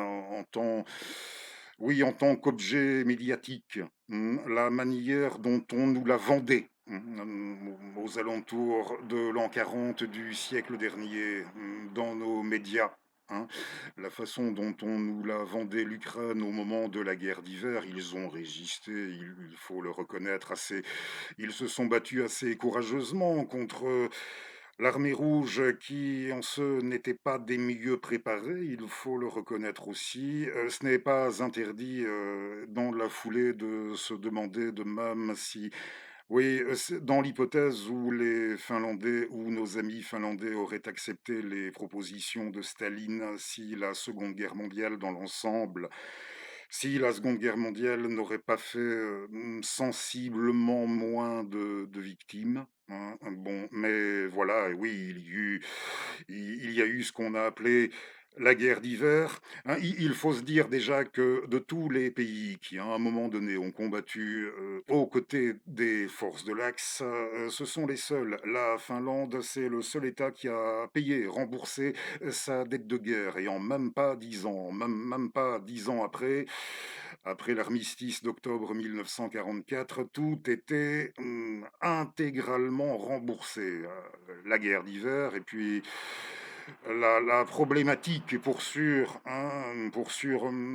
oui, en tant qu'objet médiatique, la manière dont on nous la vendait, aux alentours de l'an 40 du siècle dernier, dans nos médias, hein, la façon dont on nous la vendait l'Ukraine au moment de la guerre d'hiver, ils ont résisté, il faut le reconnaître, ils se sont battus assez courageusement contre l'armée rouge qui, en ce, n'était pas des mieux préparés, il faut le reconnaître aussi. Ce n'est pas interdit dans la foulée de se demander de même si Oui, c'est dans l'hypothèse où les Finlandais où nos amis finlandais auraient accepté les propositions de Staline, si la Seconde Guerre mondiale n'aurait pas fait, sensiblement moins de victimes, hein. Bon, mais voilà, oui, il y a eu ce qu'on a appelé la guerre d'hiver, hein. Il faut se dire déjà que de tous les pays qui, à un moment donné, ont combattu, aux côtés des forces de l'Axe, ce sont les seuls. La Finlande, c'est le seul État qui a payé, remboursé, sa dette de guerre et en même pas 10 ans, même pas 10 ans après l'armistice d'octobre 1944, tout était, intégralement remboursé, la guerre d'hiver et puis la problématique est pour sûr, hein,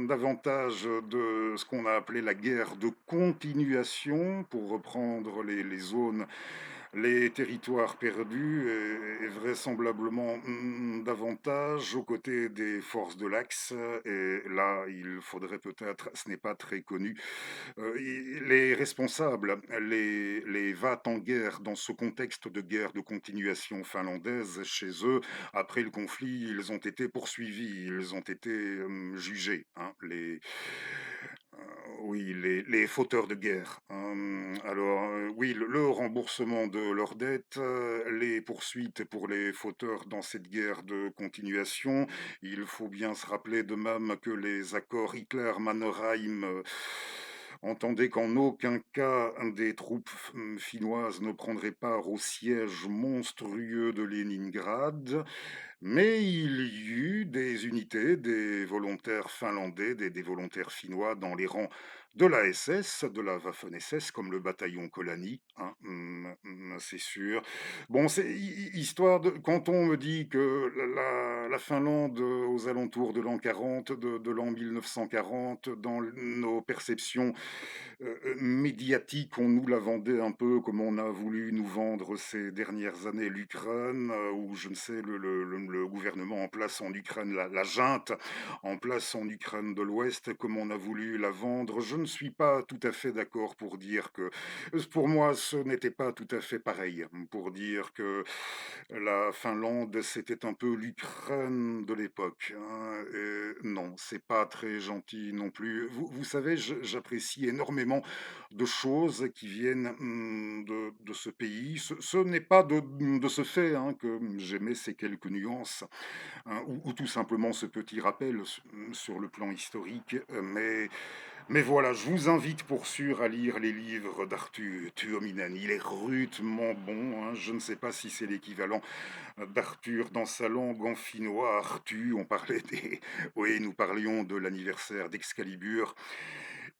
davantage de ce qu'on a appelé la guerre de continuation, pour reprendre les zones, les territoires perdus, et vraisemblablement davantage aux côtés des forces de l'Axe. Et là, il faudrait peut-être, ce n'est pas très connu, les responsables, les va-t-en-guerre dans ce contexte de guerre de continuation finlandaise chez eux, après le conflit, ils ont été poursuivis, ils ont été jugés, hein, oui, les fauteurs de guerre. Alors, oui, le remboursement de leurs dettes, les poursuites pour les fauteurs dans cette guerre de continuation. Il faut bien se rappeler de même que les accords Hitler-Mannerheim entendaient qu'en aucun cas des troupes finnoises ne prendraient part au siège monstrueux de Leningrad. Mais il y eut des unités, des volontaires finlandais, des volontaires finnois dans les rangs de la SS, de la Waffen-SS, comme le bataillon Kolani, hein, c'est sûr. Bon, c'est histoire de... Quand on me dit que la Finlande, aux alentours de l'an 40, de l'an 1940, dans nos perceptions médiatique, on nous la vendait un peu comme on a voulu nous vendre ces dernières années l'Ukraine, ou je ne sais, le gouvernement en place en Ukraine, la junte en place en Ukraine de l'Ouest, comme on a voulu la vendre. Je ne suis pas tout à fait d'accord pour dire que, pour moi, ce n'était pas tout à fait pareil. Pour dire que la Finlande, c'était un peu l'Ukraine de l'époque, hein, et non, c'est pas très gentil non plus. Vous savez, j'apprécie énormément de choses qui viennent de ce pays. Ce n'est pas de ce fait, hein, que j'aimais ces quelques nuances, hein, ou tout simplement ce petit rappel sur le plan historique, mais voilà, je vous invite pour sûr à lire les livres d'Arthur Tuominen. Il est rudement bon, hein. Je ne sais pas si c'est l'équivalent d'Arthur dans sa langue en finnois. Arthur, on parlait des... Oui, nous parlions de l'anniversaire d'Excalibur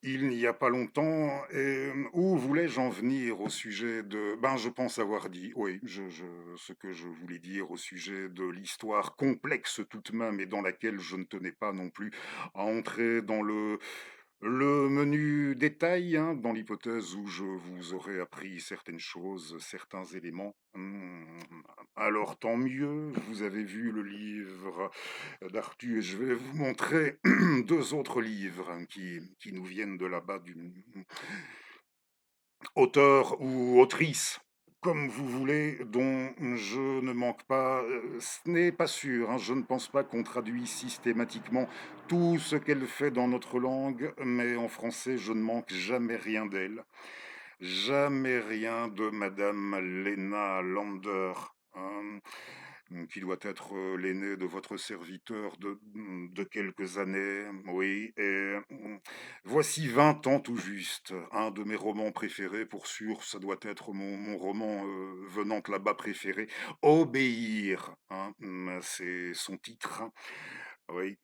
il n'y a pas longtemps. Et où voulais-je en venir au sujet de... Ben, je pense avoir dit, oui, ce que je voulais dire au sujet de l'histoire complexe tout de même, et dans laquelle je ne tenais pas non plus à entrer dans le menu détail, hein, dans l'hypothèse où je vous aurais appris certaines choses, certains éléments. Alors tant mieux, vous avez vu le livre d'Arthur et je vais vous montrer deux autres livres, hein, qui nous viennent de là-bas, d'une auteur ou autrice, comme vous voulez, dont je ne manque pas. Ce n'est pas sûr, hein, je ne pense pas qu'on traduit systématiquement tout ce qu'elle fait dans notre langue, mais en français, je ne manque jamais rien d'elle. Jamais rien de Madame Lena Lander, hein, qui doit être l'aîné de votre serviteur de quelques années, oui. Et voici 20 ans tout juste, un de mes romans préférés, pour sûr, ça doit être mon roman venant de là-bas préféré, Obéir, hein, c'est son titre, hein. Oui,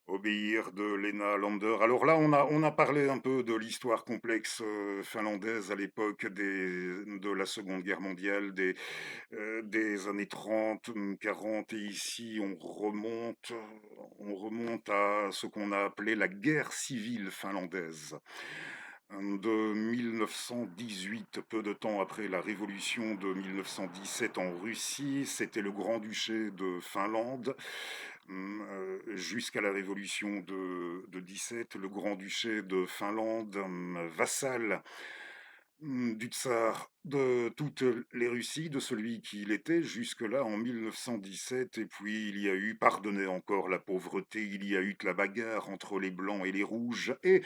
Obéir de Lena Lander. Alors là, on a parlé un peu de l'histoire complexe finlandaise à l'époque de la Seconde Guerre mondiale, des années 30, 40, et ici on remonte à ce qu'on a appelé la guerre civile finlandaise de 1918, peu de temps après la révolution de 1917 en Russie. C'était le Grand-Duché de Finlande. Jusqu'à la révolution de 17, le Grand-Duché de Finlande, vassal Du tsar, de toutes les Russies, de celui qu'il était jusque-là en 1917. Et puis il y a eu, pardonnez encore la pauvreté, il y a eu de la bagarre entre les blancs et les rouges. Et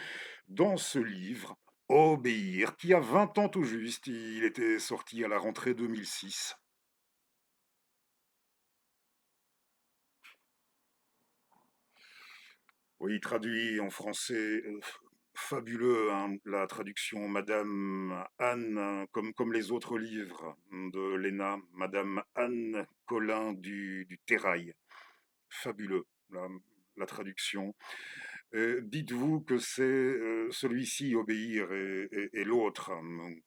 dans ce livre, Obéir, qui a 20 ans tout juste, il était sorti à la rentrée 2006. Oui, traduit en français, fabuleux, hein, la traduction Madame Anne, comme les autres livres de Léna, Madame Anne Collin du Terrail. Fabuleux, la traduction. Dites-vous que c'est celui-ci, Obéir, et l'autre,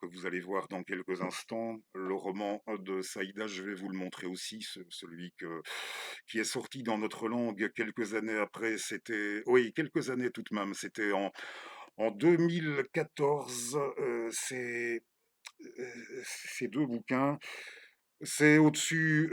que vous allez voir dans quelques instants, le roman de Saïda, je vais vous le montrer aussi, celui qui est sorti dans notre langue quelques années après, c'était, oui, quelques années tout de même, c'était en 2014, ces deux bouquins. C'est au-dessus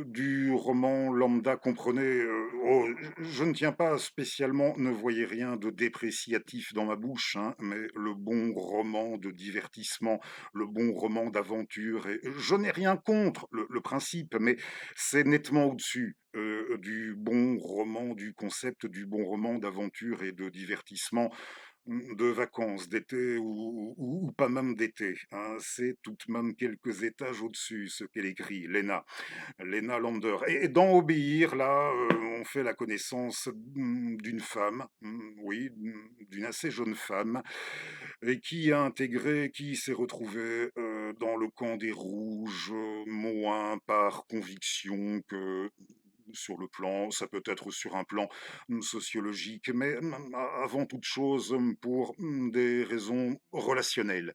du roman lambda, comprenez. Oh, je ne tiens pas spécialement, ne voyez rien de dépréciatif dans ma bouche, hein, mais le bon roman de divertissement, le bon roman d'aventure, et je n'ai rien contre le principe, mais c'est nettement au-dessus du bon roman, du concept du bon roman d'aventure et de divertissement de vacances, d'été ou pas même d'été, hein. C'est tout de même quelques étages au-dessus, ce qu'elle écrit, Lena Lander. Et dans Obéir, là, on fait la connaissance d'une femme, oui, d'une assez jeune femme, et qui a intégré, qui s'est retrouvée dans le camp des Rouges, moins par conviction que sur le plan, ça peut être sur un plan sociologique, mais avant toute chose pour des raisons relationnelles,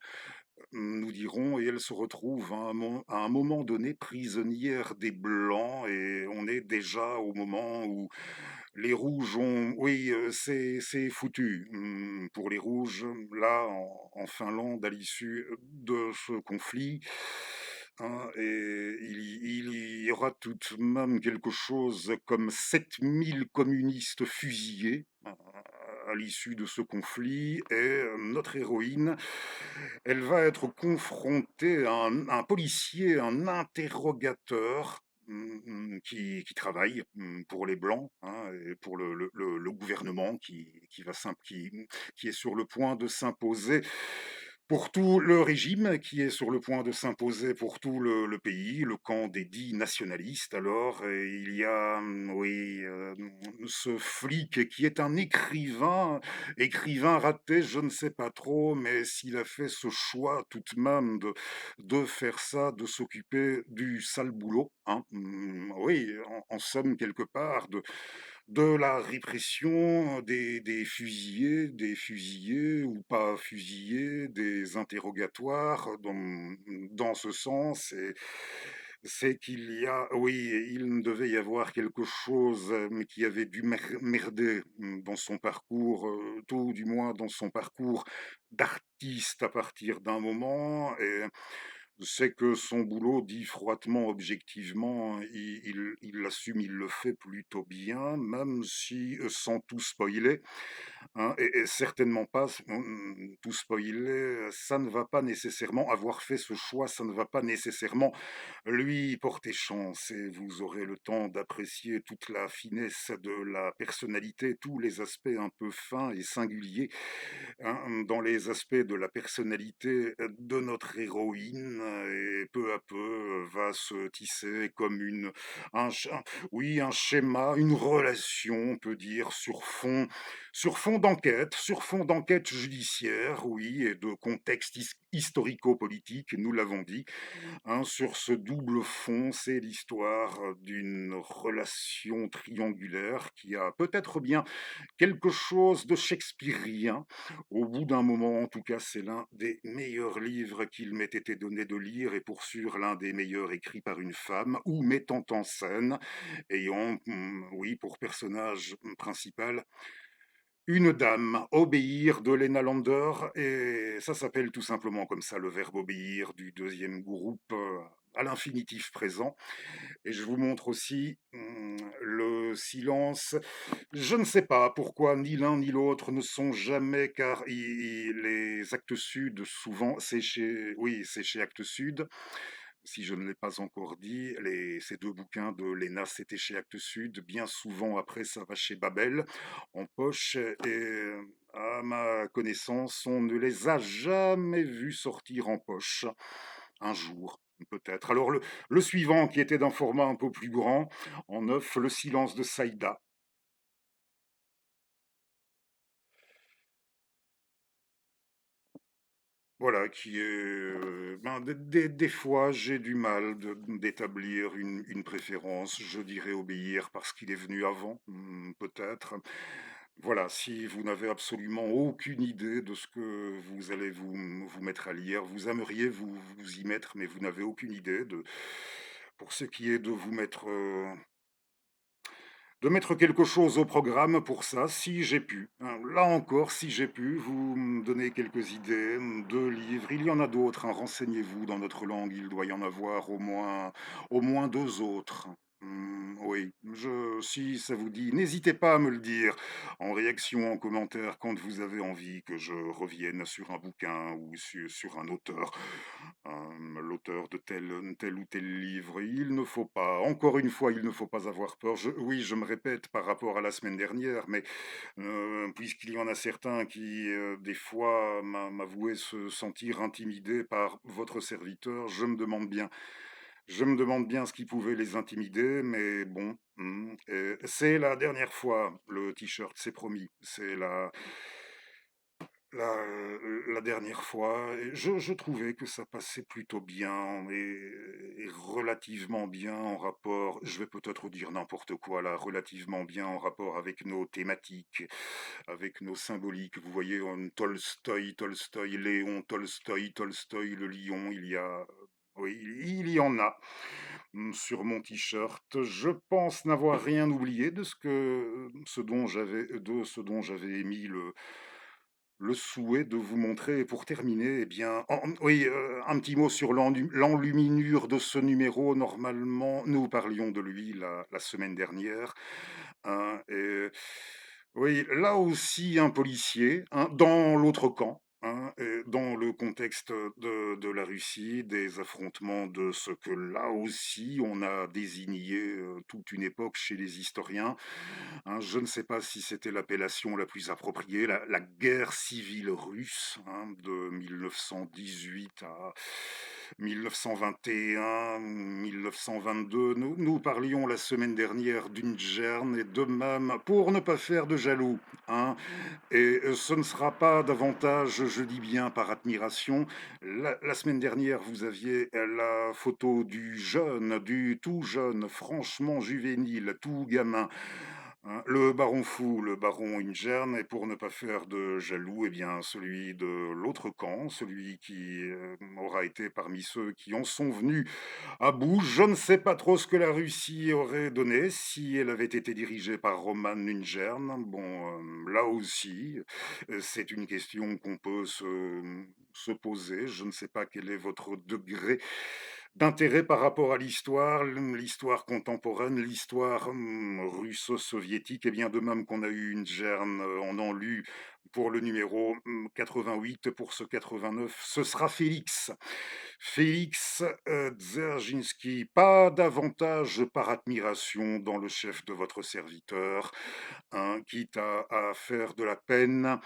nous dirons, et elle se retrouve à un moment donné prisonnière des Blancs, et on est déjà au moment où les Rouges ont... Oui, c'est foutu pour les Rouges, là, en Finlande, à l'issue de ce conflit. Hein, et il y aura tout de même quelque chose comme 7000 communistes fusillés à l'issue de ce conflit, et notre héroïne, elle va être confrontée à un policier, un interrogateur qui travaille pour les Blancs, hein, et pour le gouvernement qui est sur le point de s'imposer pour tout le régime, qui est sur le point de s'imposer pour tout le pays, le camp des dits nationalistes. Alors, il y a, oui, ce flic qui est un écrivain raté, je ne sais pas trop, mais s'il a fait ce choix tout de même de faire ça, de s'occuper du sale boulot, hein, oui, en somme, quelque part, de la répression des fusillés ou pas fusillés, des interrogatoires dans ce sens. Et c'est qu'il y a, oui, il devait y avoir quelque chose, mais qui avait dû merder dans son parcours, tout du moins dans son parcours d'artiste à partir d'un moment. Et c'est que son boulot, dit froidement, objectivement, il l'assume, il le fait plutôt bien, même si, sans tout spoiler, hein, et certainement pas, tout spoiler, ça ne va pas nécessairement avoir fait ce choix, ça ne va pas nécessairement lui porter chance, et vous aurez le temps d'apprécier toute la finesse de la personnalité, tous les aspects un peu fins et singuliers, hein, dans les aspects de la personnalité de notre héroïne, et peu à peu va se tisser comme oui, un schéma, une relation, on peut dire, sur fond d'enquête judiciaire, oui, et de contexte historico-politique, nous l'avons dit, hein, sur ce double fond. C'est l'histoire d'une relation triangulaire qui a peut-être bien quelque chose de shakespearien. Au bout d'un moment, en tout cas, c'est l'un des meilleurs livres qu'il m'ait été donné de lire, et pour sûr l'un des meilleurs écrits par une femme ou mettant en scène, ayant, oui, pour personnage principal une dame, Obéir de Lena Lander, et ça s'appelle tout simplement comme ça, le verbe obéir du deuxième groupe à l'infinitif présent. Et je vous montre aussi ce silence. Je ne sais pas pourquoi ni l'un ni l'autre ne sont jamais, car les Actes Sud, souvent, c'est chez Actes Sud. Si je ne l'ai pas encore dit, ces deux bouquins de Léna, c'était chez Actes Sud. Bien souvent, après, ça va chez Babel, en poche. Et à ma connaissance, on ne les a jamais vus sortir en poche. Un jour, peut-être. Alors, le suivant, qui était d'un format un peu plus grand, en neuf, Le silence de Saïda. Voilà, qui est. Des fois, j'ai du mal d'établir une préférence. Je dirais obéir parce qu'il est venu avant, peut-être. Voilà, si vous n'avez absolument aucune idée de ce que vous allez vous mettre à lire, vous aimeriez vous y mettre, mais vous n'avez aucune idée pour ce qui est de vous mettre. De mettre quelque chose au programme pour ça, si j'ai pu. Hein. Là encore, si j'ai pu, vous me donnez quelques idées de livres. Il y en a d'autres, hein. Renseignez-vous dans notre langue, il doit y en avoir au moins deux autres. Oui, si ça vous dit, n'hésitez pas à me le dire en réaction, en commentaire, quand vous avez envie que je revienne sur un bouquin ou sur un auteur, l'auteur de tel ou tel livre. Il ne faut pas, encore une fois, il ne faut pas avoir peur. Oui, je me répète par rapport à la semaine dernière, mais puisqu'il y en a certains qui, des fois, m'avouaient se sentir intimidés par votre serviteur, je me demande bien ce qui pouvait les intimider, mais bon, c'est la dernière fois, le t-shirt, c'est promis. C'est la dernière fois. Et je trouvais que ça passait plutôt bien et relativement bien en rapport, je vais peut-être dire n'importe quoi là, relativement bien en rapport avec nos thématiques, avec nos symboliques. Vous voyez, Tolstoï, Léon, Tolstoï, le lion, oui, il y en a sur mon t-shirt. Je pense n'avoir rien oublié de ce dont j'avais émis le souhait de vous montrer. Et pour terminer, eh bien, oui, un petit mot sur l'enluminure de ce numéro. Normalement, nous parlions de lui la semaine dernière, hein, et oui, là aussi un policier, hein, dans l'autre camp, hein, et dans le contexte de la Russie, des affrontements de ce que là aussi on a désigné toute une époque chez les historiens. Hein, je ne sais pas si c'était l'appellation la plus appropriée, la guerre civile russe, hein, de 1918 à 1921, 1922. Nous parlions la semaine dernière d'une gerne et de même, pour ne pas faire de jaloux, hein, et ce ne sera pas davantage, je dis bien par admiration. La semaine dernière, vous aviez la photo du tout jeune, franchement juvénile, tout gamin, hein, le baron fou, le baron Ingern, et pour ne pas faire de jaloux, eh bien, celui de l'autre camp, celui qui aura été parmi ceux qui en sont venus à bout. Je ne sais pas trop ce que la Russie aurait donné si elle avait été dirigée par Roman Ingern. Bon, là aussi, c'est une question qu'on peut se poser. Je ne sais pas quel est votre degré d'intérêt par rapport à l'histoire contemporaine, l'histoire russo-soviétique, et bien de même qu'on a eu une gerne, on en lu pour le numéro 88, pour ce 89, ce sera Félix. Félix Dzerzhinsky, pas davantage par admiration dans le chef de votre serviteur, hein, quitte à faire de la peine.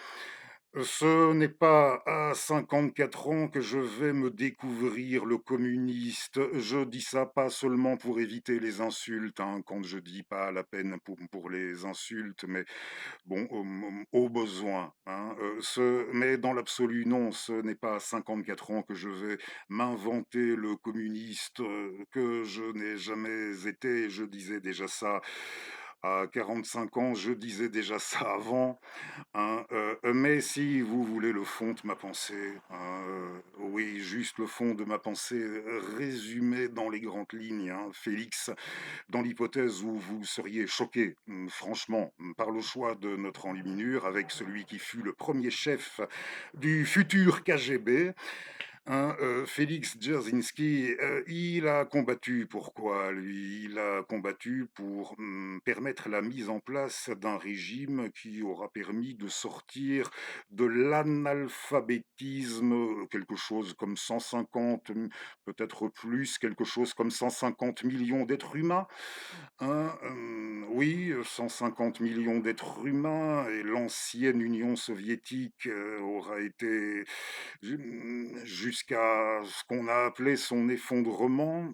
Ce n'est pas à 54 ans que je vais me découvrir le communiste. Je dis ça pas seulement pour éviter les insultes, hein, quand je dis pas la peine pour les insultes, mais bon, au besoin. Hein, mais dans l'absolu, non, ce n'est pas à 54 ans que je vais m'inventer le communiste que je n'ai jamais été. Je disais déjà ça à 45 ans, je disais déjà ça avant. Hein, mais si vous voulez le fond de ma pensée, oui, juste le fond de ma pensée, résumé dans les grandes lignes, hein, Félix, dans l'hypothèse où vous seriez choqué, franchement, par le choix de notre enluminure avec celui qui fut le premier chef du futur KGB, Hein, Félix Dzerzhinsky, il a combattu pourquoi lui? Il a combattu pour, permettre la mise en place d'un régime qui aura permis de sortir de l'analphabétisme, quelque chose comme 150, peut-être plus, quelque chose comme 150 millions d'êtres humains. Hein, oui, 150 millions d'êtres humains, et l'ancienne Union soviétique, aura été jusqu'à ce qu'on a appelé son effondrement,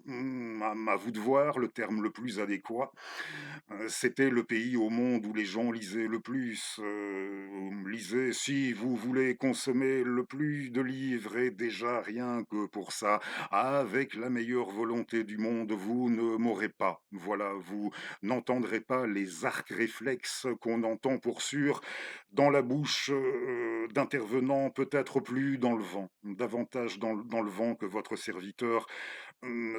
à vous de voir le terme le plus adéquat. C'était le pays au monde où les gens lisaient le plus, lisaient si vous voulez consommer le plus de livres, et déjà rien que pour ça, avec la meilleure volonté du monde, vous ne m'aurez pas. Voilà, vous n'entendrez pas les arcs réflexes qu'on entend pour sûr dans la bouche, d'intervenants peut-être plus dans le vent, davantage dans le vent que votre serviteur,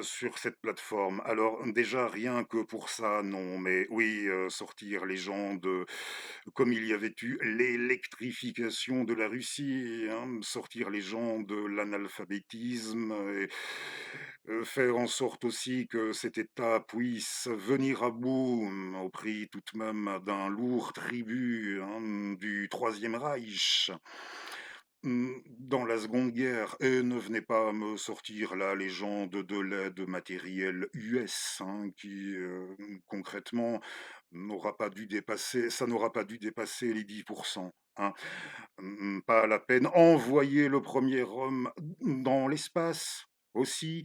sur cette plateforme. Alors déjà rien que pour ça, non, mais oui, sortir les gens de comme il y avait eu l'électrification de la Russie, hein, sortir les gens de l'analphabétisme, et faire en sorte aussi que cet État puisse venir à bout, au prix tout de même d'un lourd tribut, hein, du Troisième Reich. Dans la Seconde Guerre, et ne venez pas me sortir la légende de l'aide matérielle US, hein, qui, concrètement n'aura pas dû dépasser les 10%, hein. Pas la peine. Envoyer le premier homme dans l'espace aussi,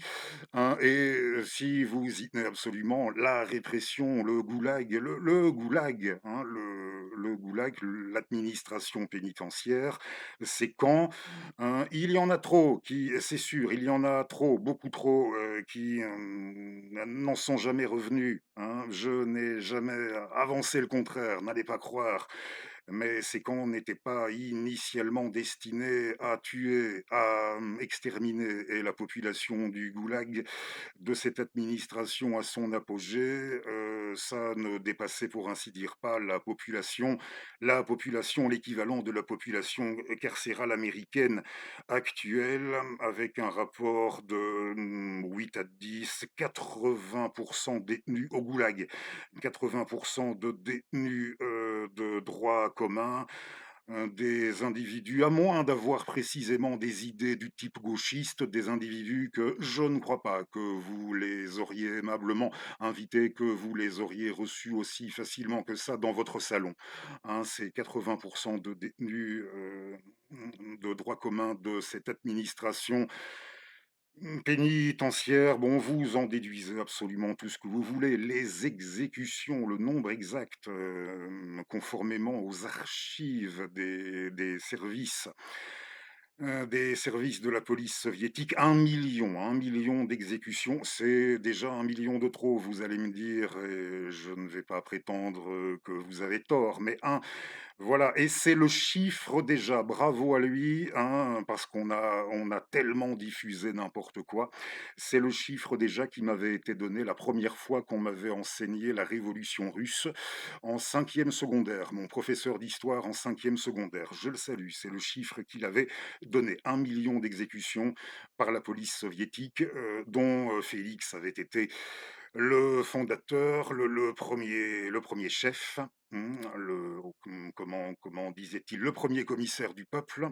hein, et si vous y tenez absolument, la répression, le goulag, le goulag, hein, le goulag, l'administration pénitentiaire, c'est quand, hein, il y en a trop qui, c'est sûr, il y en a trop, beaucoup trop, qui, n'en sont jamais revenus, hein. Je n'ai jamais avancé le contraire, n'allez pas croire. Mais c'est quand on n'était pas initialement destiné à tuer, à, exterminer, et la population du goulag de cette administration à son apogée, ça ne dépassait pour ainsi dire pas l'équivalent de la population carcérale américaine actuelle, avec un rapport de, 8 à 10, 80 détenus au goulag, 80 de détenus, de droit commun, des individus, à moins d'avoir précisément des idées du type gauchiste, des individus que je ne crois pas que vous les auriez aimablement invités, que vous les auriez reçus aussi facilement que ça dans votre salon. Hein, c'est 80 de détenus, de droit commun de cette administration pénitentiaire. Bon, vous en déduisez absolument tout ce que vous voulez. Les exécutions, le nombre exact, conformément aux archives des services de la police soviétique, 1 million d'exécutions, c'est déjà 1 million de trop, vous allez me dire, et je ne vais pas prétendre, que vous avez tort, mais voilà, et c'est le chiffre déjà, bravo à lui, hein, parce qu'on a tellement diffusé n'importe quoi. C'est le chiffre déjà qui m'avait été donné la première fois qu'on m'avait enseigné la révolution russe en cinquième secondaire. Mon professeur d'histoire en cinquième secondaire, je le salue, c'est le chiffre qu'il avait donné. 1 million d'exécutions par la police soviétique, dont Félix avait été le fondateur, le premier chef, comment disait-il? Le premier commissaire du peuple,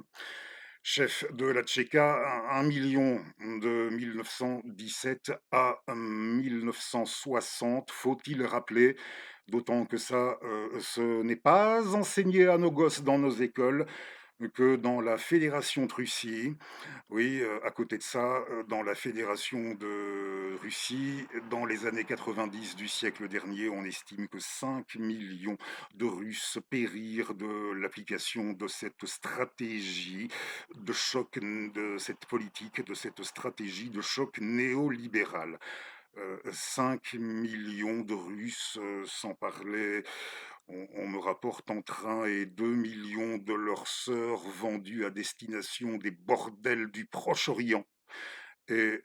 chef de la Tchéka, 1 million de 1917 à 1960, faut-il rappeler, d'autant que ça, ce n'est pas enseigné à nos gosses dans nos écoles, que dans la Fédération de Russie, oui, à côté de ça, dans la Fédération de Russie, dans les années 90 du siècle dernier, on estime que 5 millions de Russes périrent de l'application de cette stratégie de choc, de cette politique, de cette stratégie de choc néolibéral. 5 millions de Russes, sans parler, on me rapporte en train, et 2 millions de leurs sœurs vendues à destination des bordels du Proche-Orient, et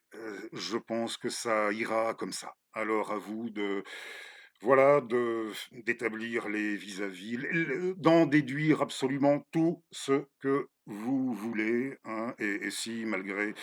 je pense que ça ira comme ça. Alors à vous de Voilà, d'établir les vis-à-vis, d'en déduire absolument tout ce que vous voulez, hein, et si malgré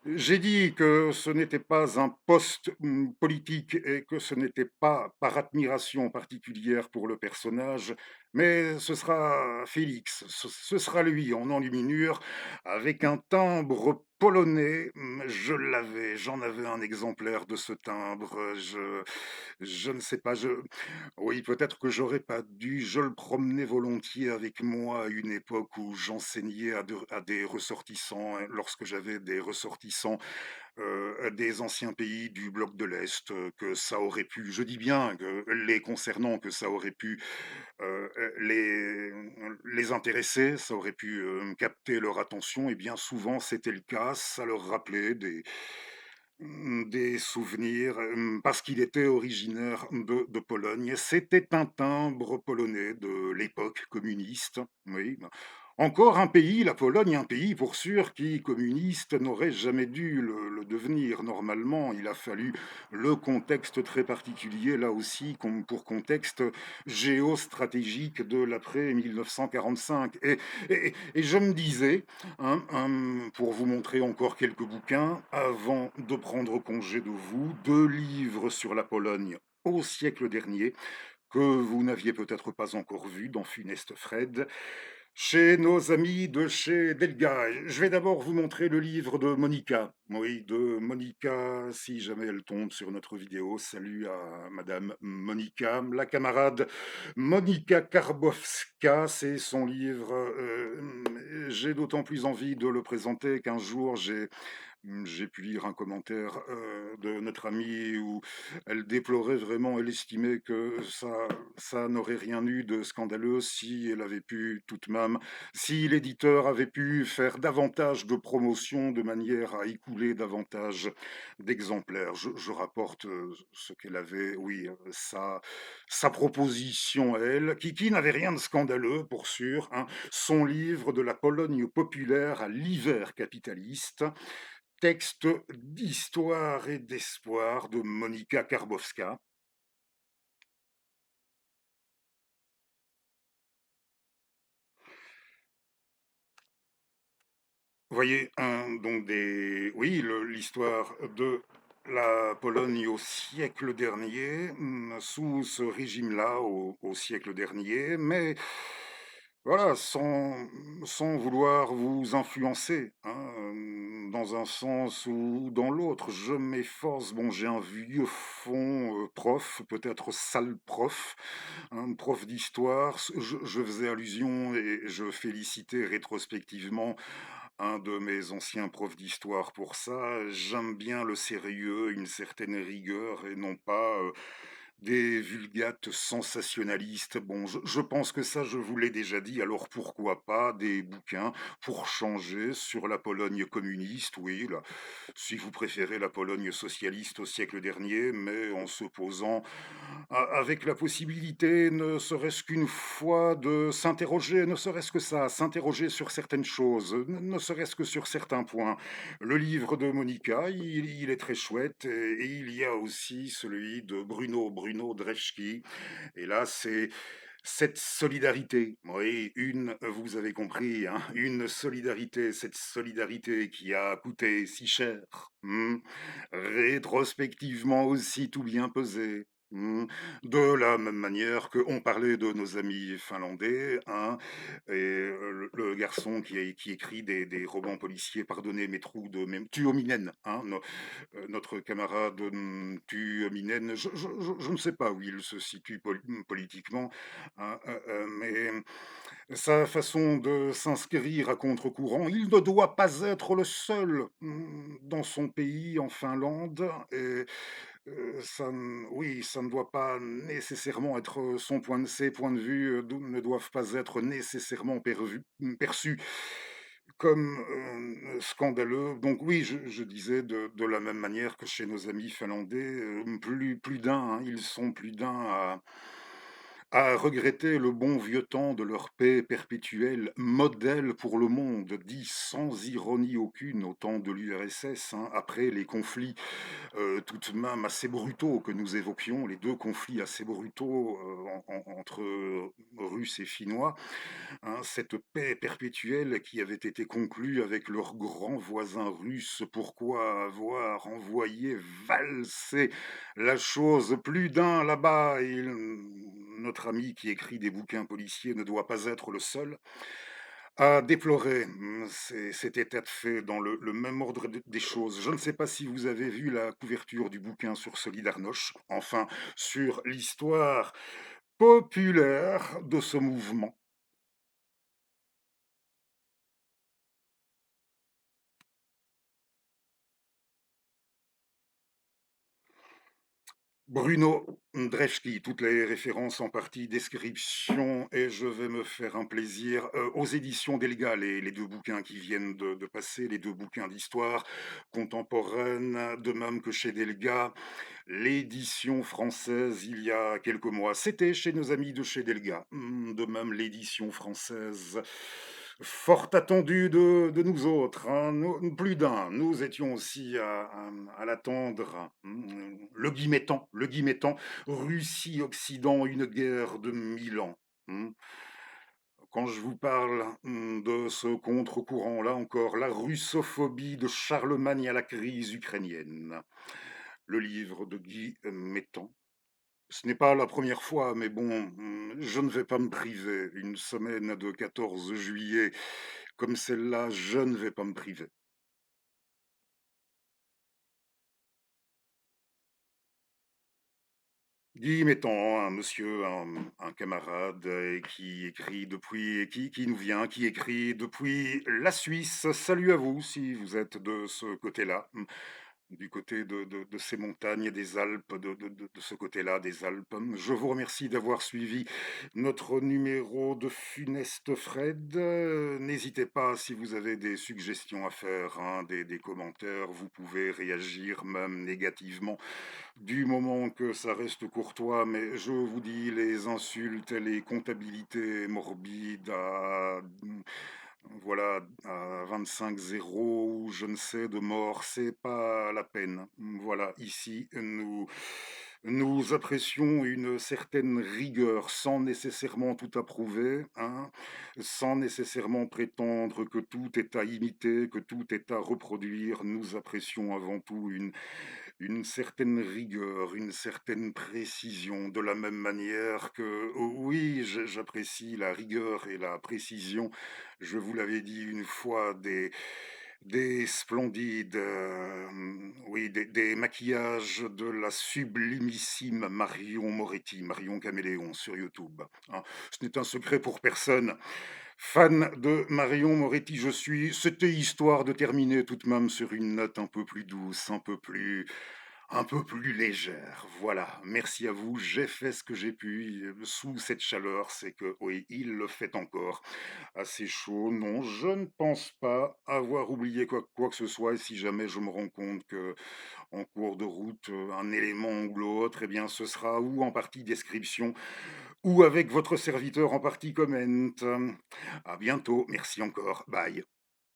j'ai dit que ce n'était pas un poste politique et que ce n'était pas par admiration particulière pour le personnage, mais ce sera Félix, ce sera lui en enluminure, avec un timbre polonais. Je l'avais, j'en avais un exemplaire de ce timbre. Je ne sais pas, oui, peut-être que j'aurais pas dû. Je le promenais volontiers avec moi à une époque où j'enseignais à des ressortissants, hein, lorsque j'avais des ressortissants des anciens pays du bloc de l'Est, que ça aurait pu, je dis bien que les concernant, que ça aurait pu les intéresser, ça aurait pu capter leur attention, et bien souvent c'était le cas, ça leur rappelait des souvenirs, parce qu'il était originaire de Pologne. C'était un timbre polonais de l'époque communiste, oui. Encore un pays, la Pologne, un pays pour sûr qui, communiste, n'aurait jamais dû le devenir. Normalement, il a fallu le contexte très particulier, là aussi, pour contexte géostratégique de l'après 1945. Et je me disais, hein, pour vous montrer encore quelques bouquins, avant de prendre congé de vous, 2 livres sur la Pologne au siècle dernier, que vous n'aviez peut-être pas encore vus dans Funeste Fred, chez nos amis de chez Delga. Je vais d'abord vous montrer le livre de Monica. Oui, de Monica, si jamais elle tombe sur notre vidéo. Salut à Madame Monica, la camarade Monica Karbowska. C'est son livre. J'ai d'autant plus envie de le présenter qu'un jour j'ai pu lire un commentaire de notre amie où elle déplorait vraiment, elle estimait que ça n'aurait rien eu de scandaleux si elle avait pu tout de même, si l'éditeur avait pu faire davantage de promotion de manière à écouler davantage d'exemplaires. Je rapporte ce qu'elle avait, oui, sa proposition à elle, qui n'avait rien de scandaleux pour sûr, hein. Son livre de la Pologne populaire à l'hiver capitaliste, texte d'histoire et d'espoir de Monika Karbowska. Vous voyez, donc oui, l'histoire de la Pologne au siècle dernier, sous ce régime-là, au siècle dernier, mais voilà, sans vouloir vous influencer, hein, dans un sens ou dans l'autre. Je m'efforce, bon, j'ai un vieux fond prof, peut-être sale prof, un prof d'histoire. Je faisais allusion et je félicitais rétrospectivement un de mes anciens profs d'histoire pour ça. J'aime bien le sérieux, une certaine rigueur et non pas des vulgates sensationnalistes. Bon, je pense que ça, je vous l'ai déjà dit, alors pourquoi pas des bouquins pour changer sur la Pologne communiste, oui, là, si vous préférez la Pologne socialiste au siècle dernier, mais en se posant avec la possibilité, ne serait-ce qu'une fois, de s'interroger, ne serait-ce que ça, s'interroger sur certaines choses, ne serait-ce que sur certains points. Le livre de Monica, il est très chouette, et il y a aussi celui de Bruno Dreschki. Et là, c'est cette solidarité, oui, vous avez compris, hein, une solidarité, cette solidarité qui a coûté si cher, rétrospectivement aussi tout bien pesé. De la même manière qu'on parlait de nos amis finlandais, hein, et le garçon qui écrit des romans policiers, pardonnez mes trous de même, Tuominen, hein, notre camarade Tuominen, je ne sais pas où il se situe politiquement, hein, mais sa façon de s'inscrire à contre-courant, il ne doit pas être le seul dans son pays, en Finlande, et oui, ça ne doit pas nécessairement être ses points de vue ne doivent pas être nécessairement perçus comme scandaleux. Donc oui, je disais de la même manière que chez nos amis finlandais, plus d'un, hein, ils sont plus d'un à regretter le bon vieux temps de leur paix perpétuelle, modèle pour le monde, dit sans ironie aucune au temps de l'URSS, hein, après les conflits tout de même assez brutaux que nous évoquions, les deux conflits assez brutaux entre Russes et Finnois, hein, cette paix perpétuelle qui avait été conclue avec leurs grands voisins russes. Pourquoi avoir envoyé valser la chose plus d'un là-bas? Notre ami qui écrit des bouquins policiers ne doit pas être le seul à déplorer cet état de fait dans le même ordre des choses. Je ne sais pas si vous avez vu la couverture du bouquin sur Solidarność, enfin sur l'histoire populaire de ce mouvement. Bruno Ndrevski, toutes les références en partie description, et je vais me faire un plaisir aux éditions Delga, les deux bouquins qui viennent de passer, les deux bouquins d'histoire contemporaine, de même que chez Delga, l'édition française il y a quelques mois. C'était chez nos amis de chez Delga. De même l'édition française fort attendue de nous autres, hein. Plus d'un. Nous étions aussi à l'attendre. Le guillemettant, Russie-Occident, une guerre de 1000 ans. Hmm. Quand je vous parle de ce contre-courant, là encore, la russophobie de Charlemagne à la crise ukrainienne. Le livre de Guy Mettan. Ce n'est pas la première fois, mais bon, je ne vais pas me priver. Une semaine de 14 juillet comme celle-là, je ne vais pas me priver. Guy Mettan, un monsieur, un camarade qui écrit depuis, qui nous vient, qui écrit depuis la Suisse. Salut à vous si vous êtes de ce côté-là, du côté de ces montagnes, des Alpes, de ce côté-là, des Alpes. Je vous remercie d'avoir suivi notre numéro de Funeste Fred. N'hésitez pas si vous avez des suggestions à faire, hein, des commentaires, vous pouvez réagir même négativement du moment que ça reste courtois, mais je vous dis, les insultes, les comptabilités morbides voilà, à 25-0 ou je ne sais de mort, c'est pas la peine. Voilà, ici, nous apprécions une certaine rigueur sans nécessairement tout approuver, hein, sans nécessairement prétendre que tout est à imiter, que tout est à reproduire. Nous apprécions avant tout une certaine rigueur, une certaine précision, de la même manière que, oh oui, j'apprécie la rigueur et la précision, je vous l'avais dit une fois, des splendides, oui, des maquillages de la sublimissime Marion Moretti, Marion Caméléon sur YouTube, hein. Ce n'est un secret pour personne. Fan de Marion Moretti, je suis. C'était histoire de terminer tout de même sur une note un peu plus douce, un peu plus légère. Voilà, merci à vous. J'ai fait ce que j'ai pu sous cette chaleur. C'est que, oui, il le fait encore. Assez chaud. Non, je ne pense pas avoir oublié quoi que ce soit. Et si jamais je me rends compte que en cours de route, un élément ou l'autre, eh bien, ce sera ou en partie description ou avec votre serviteur en partie comment. À bientôt. Merci encore. Bye.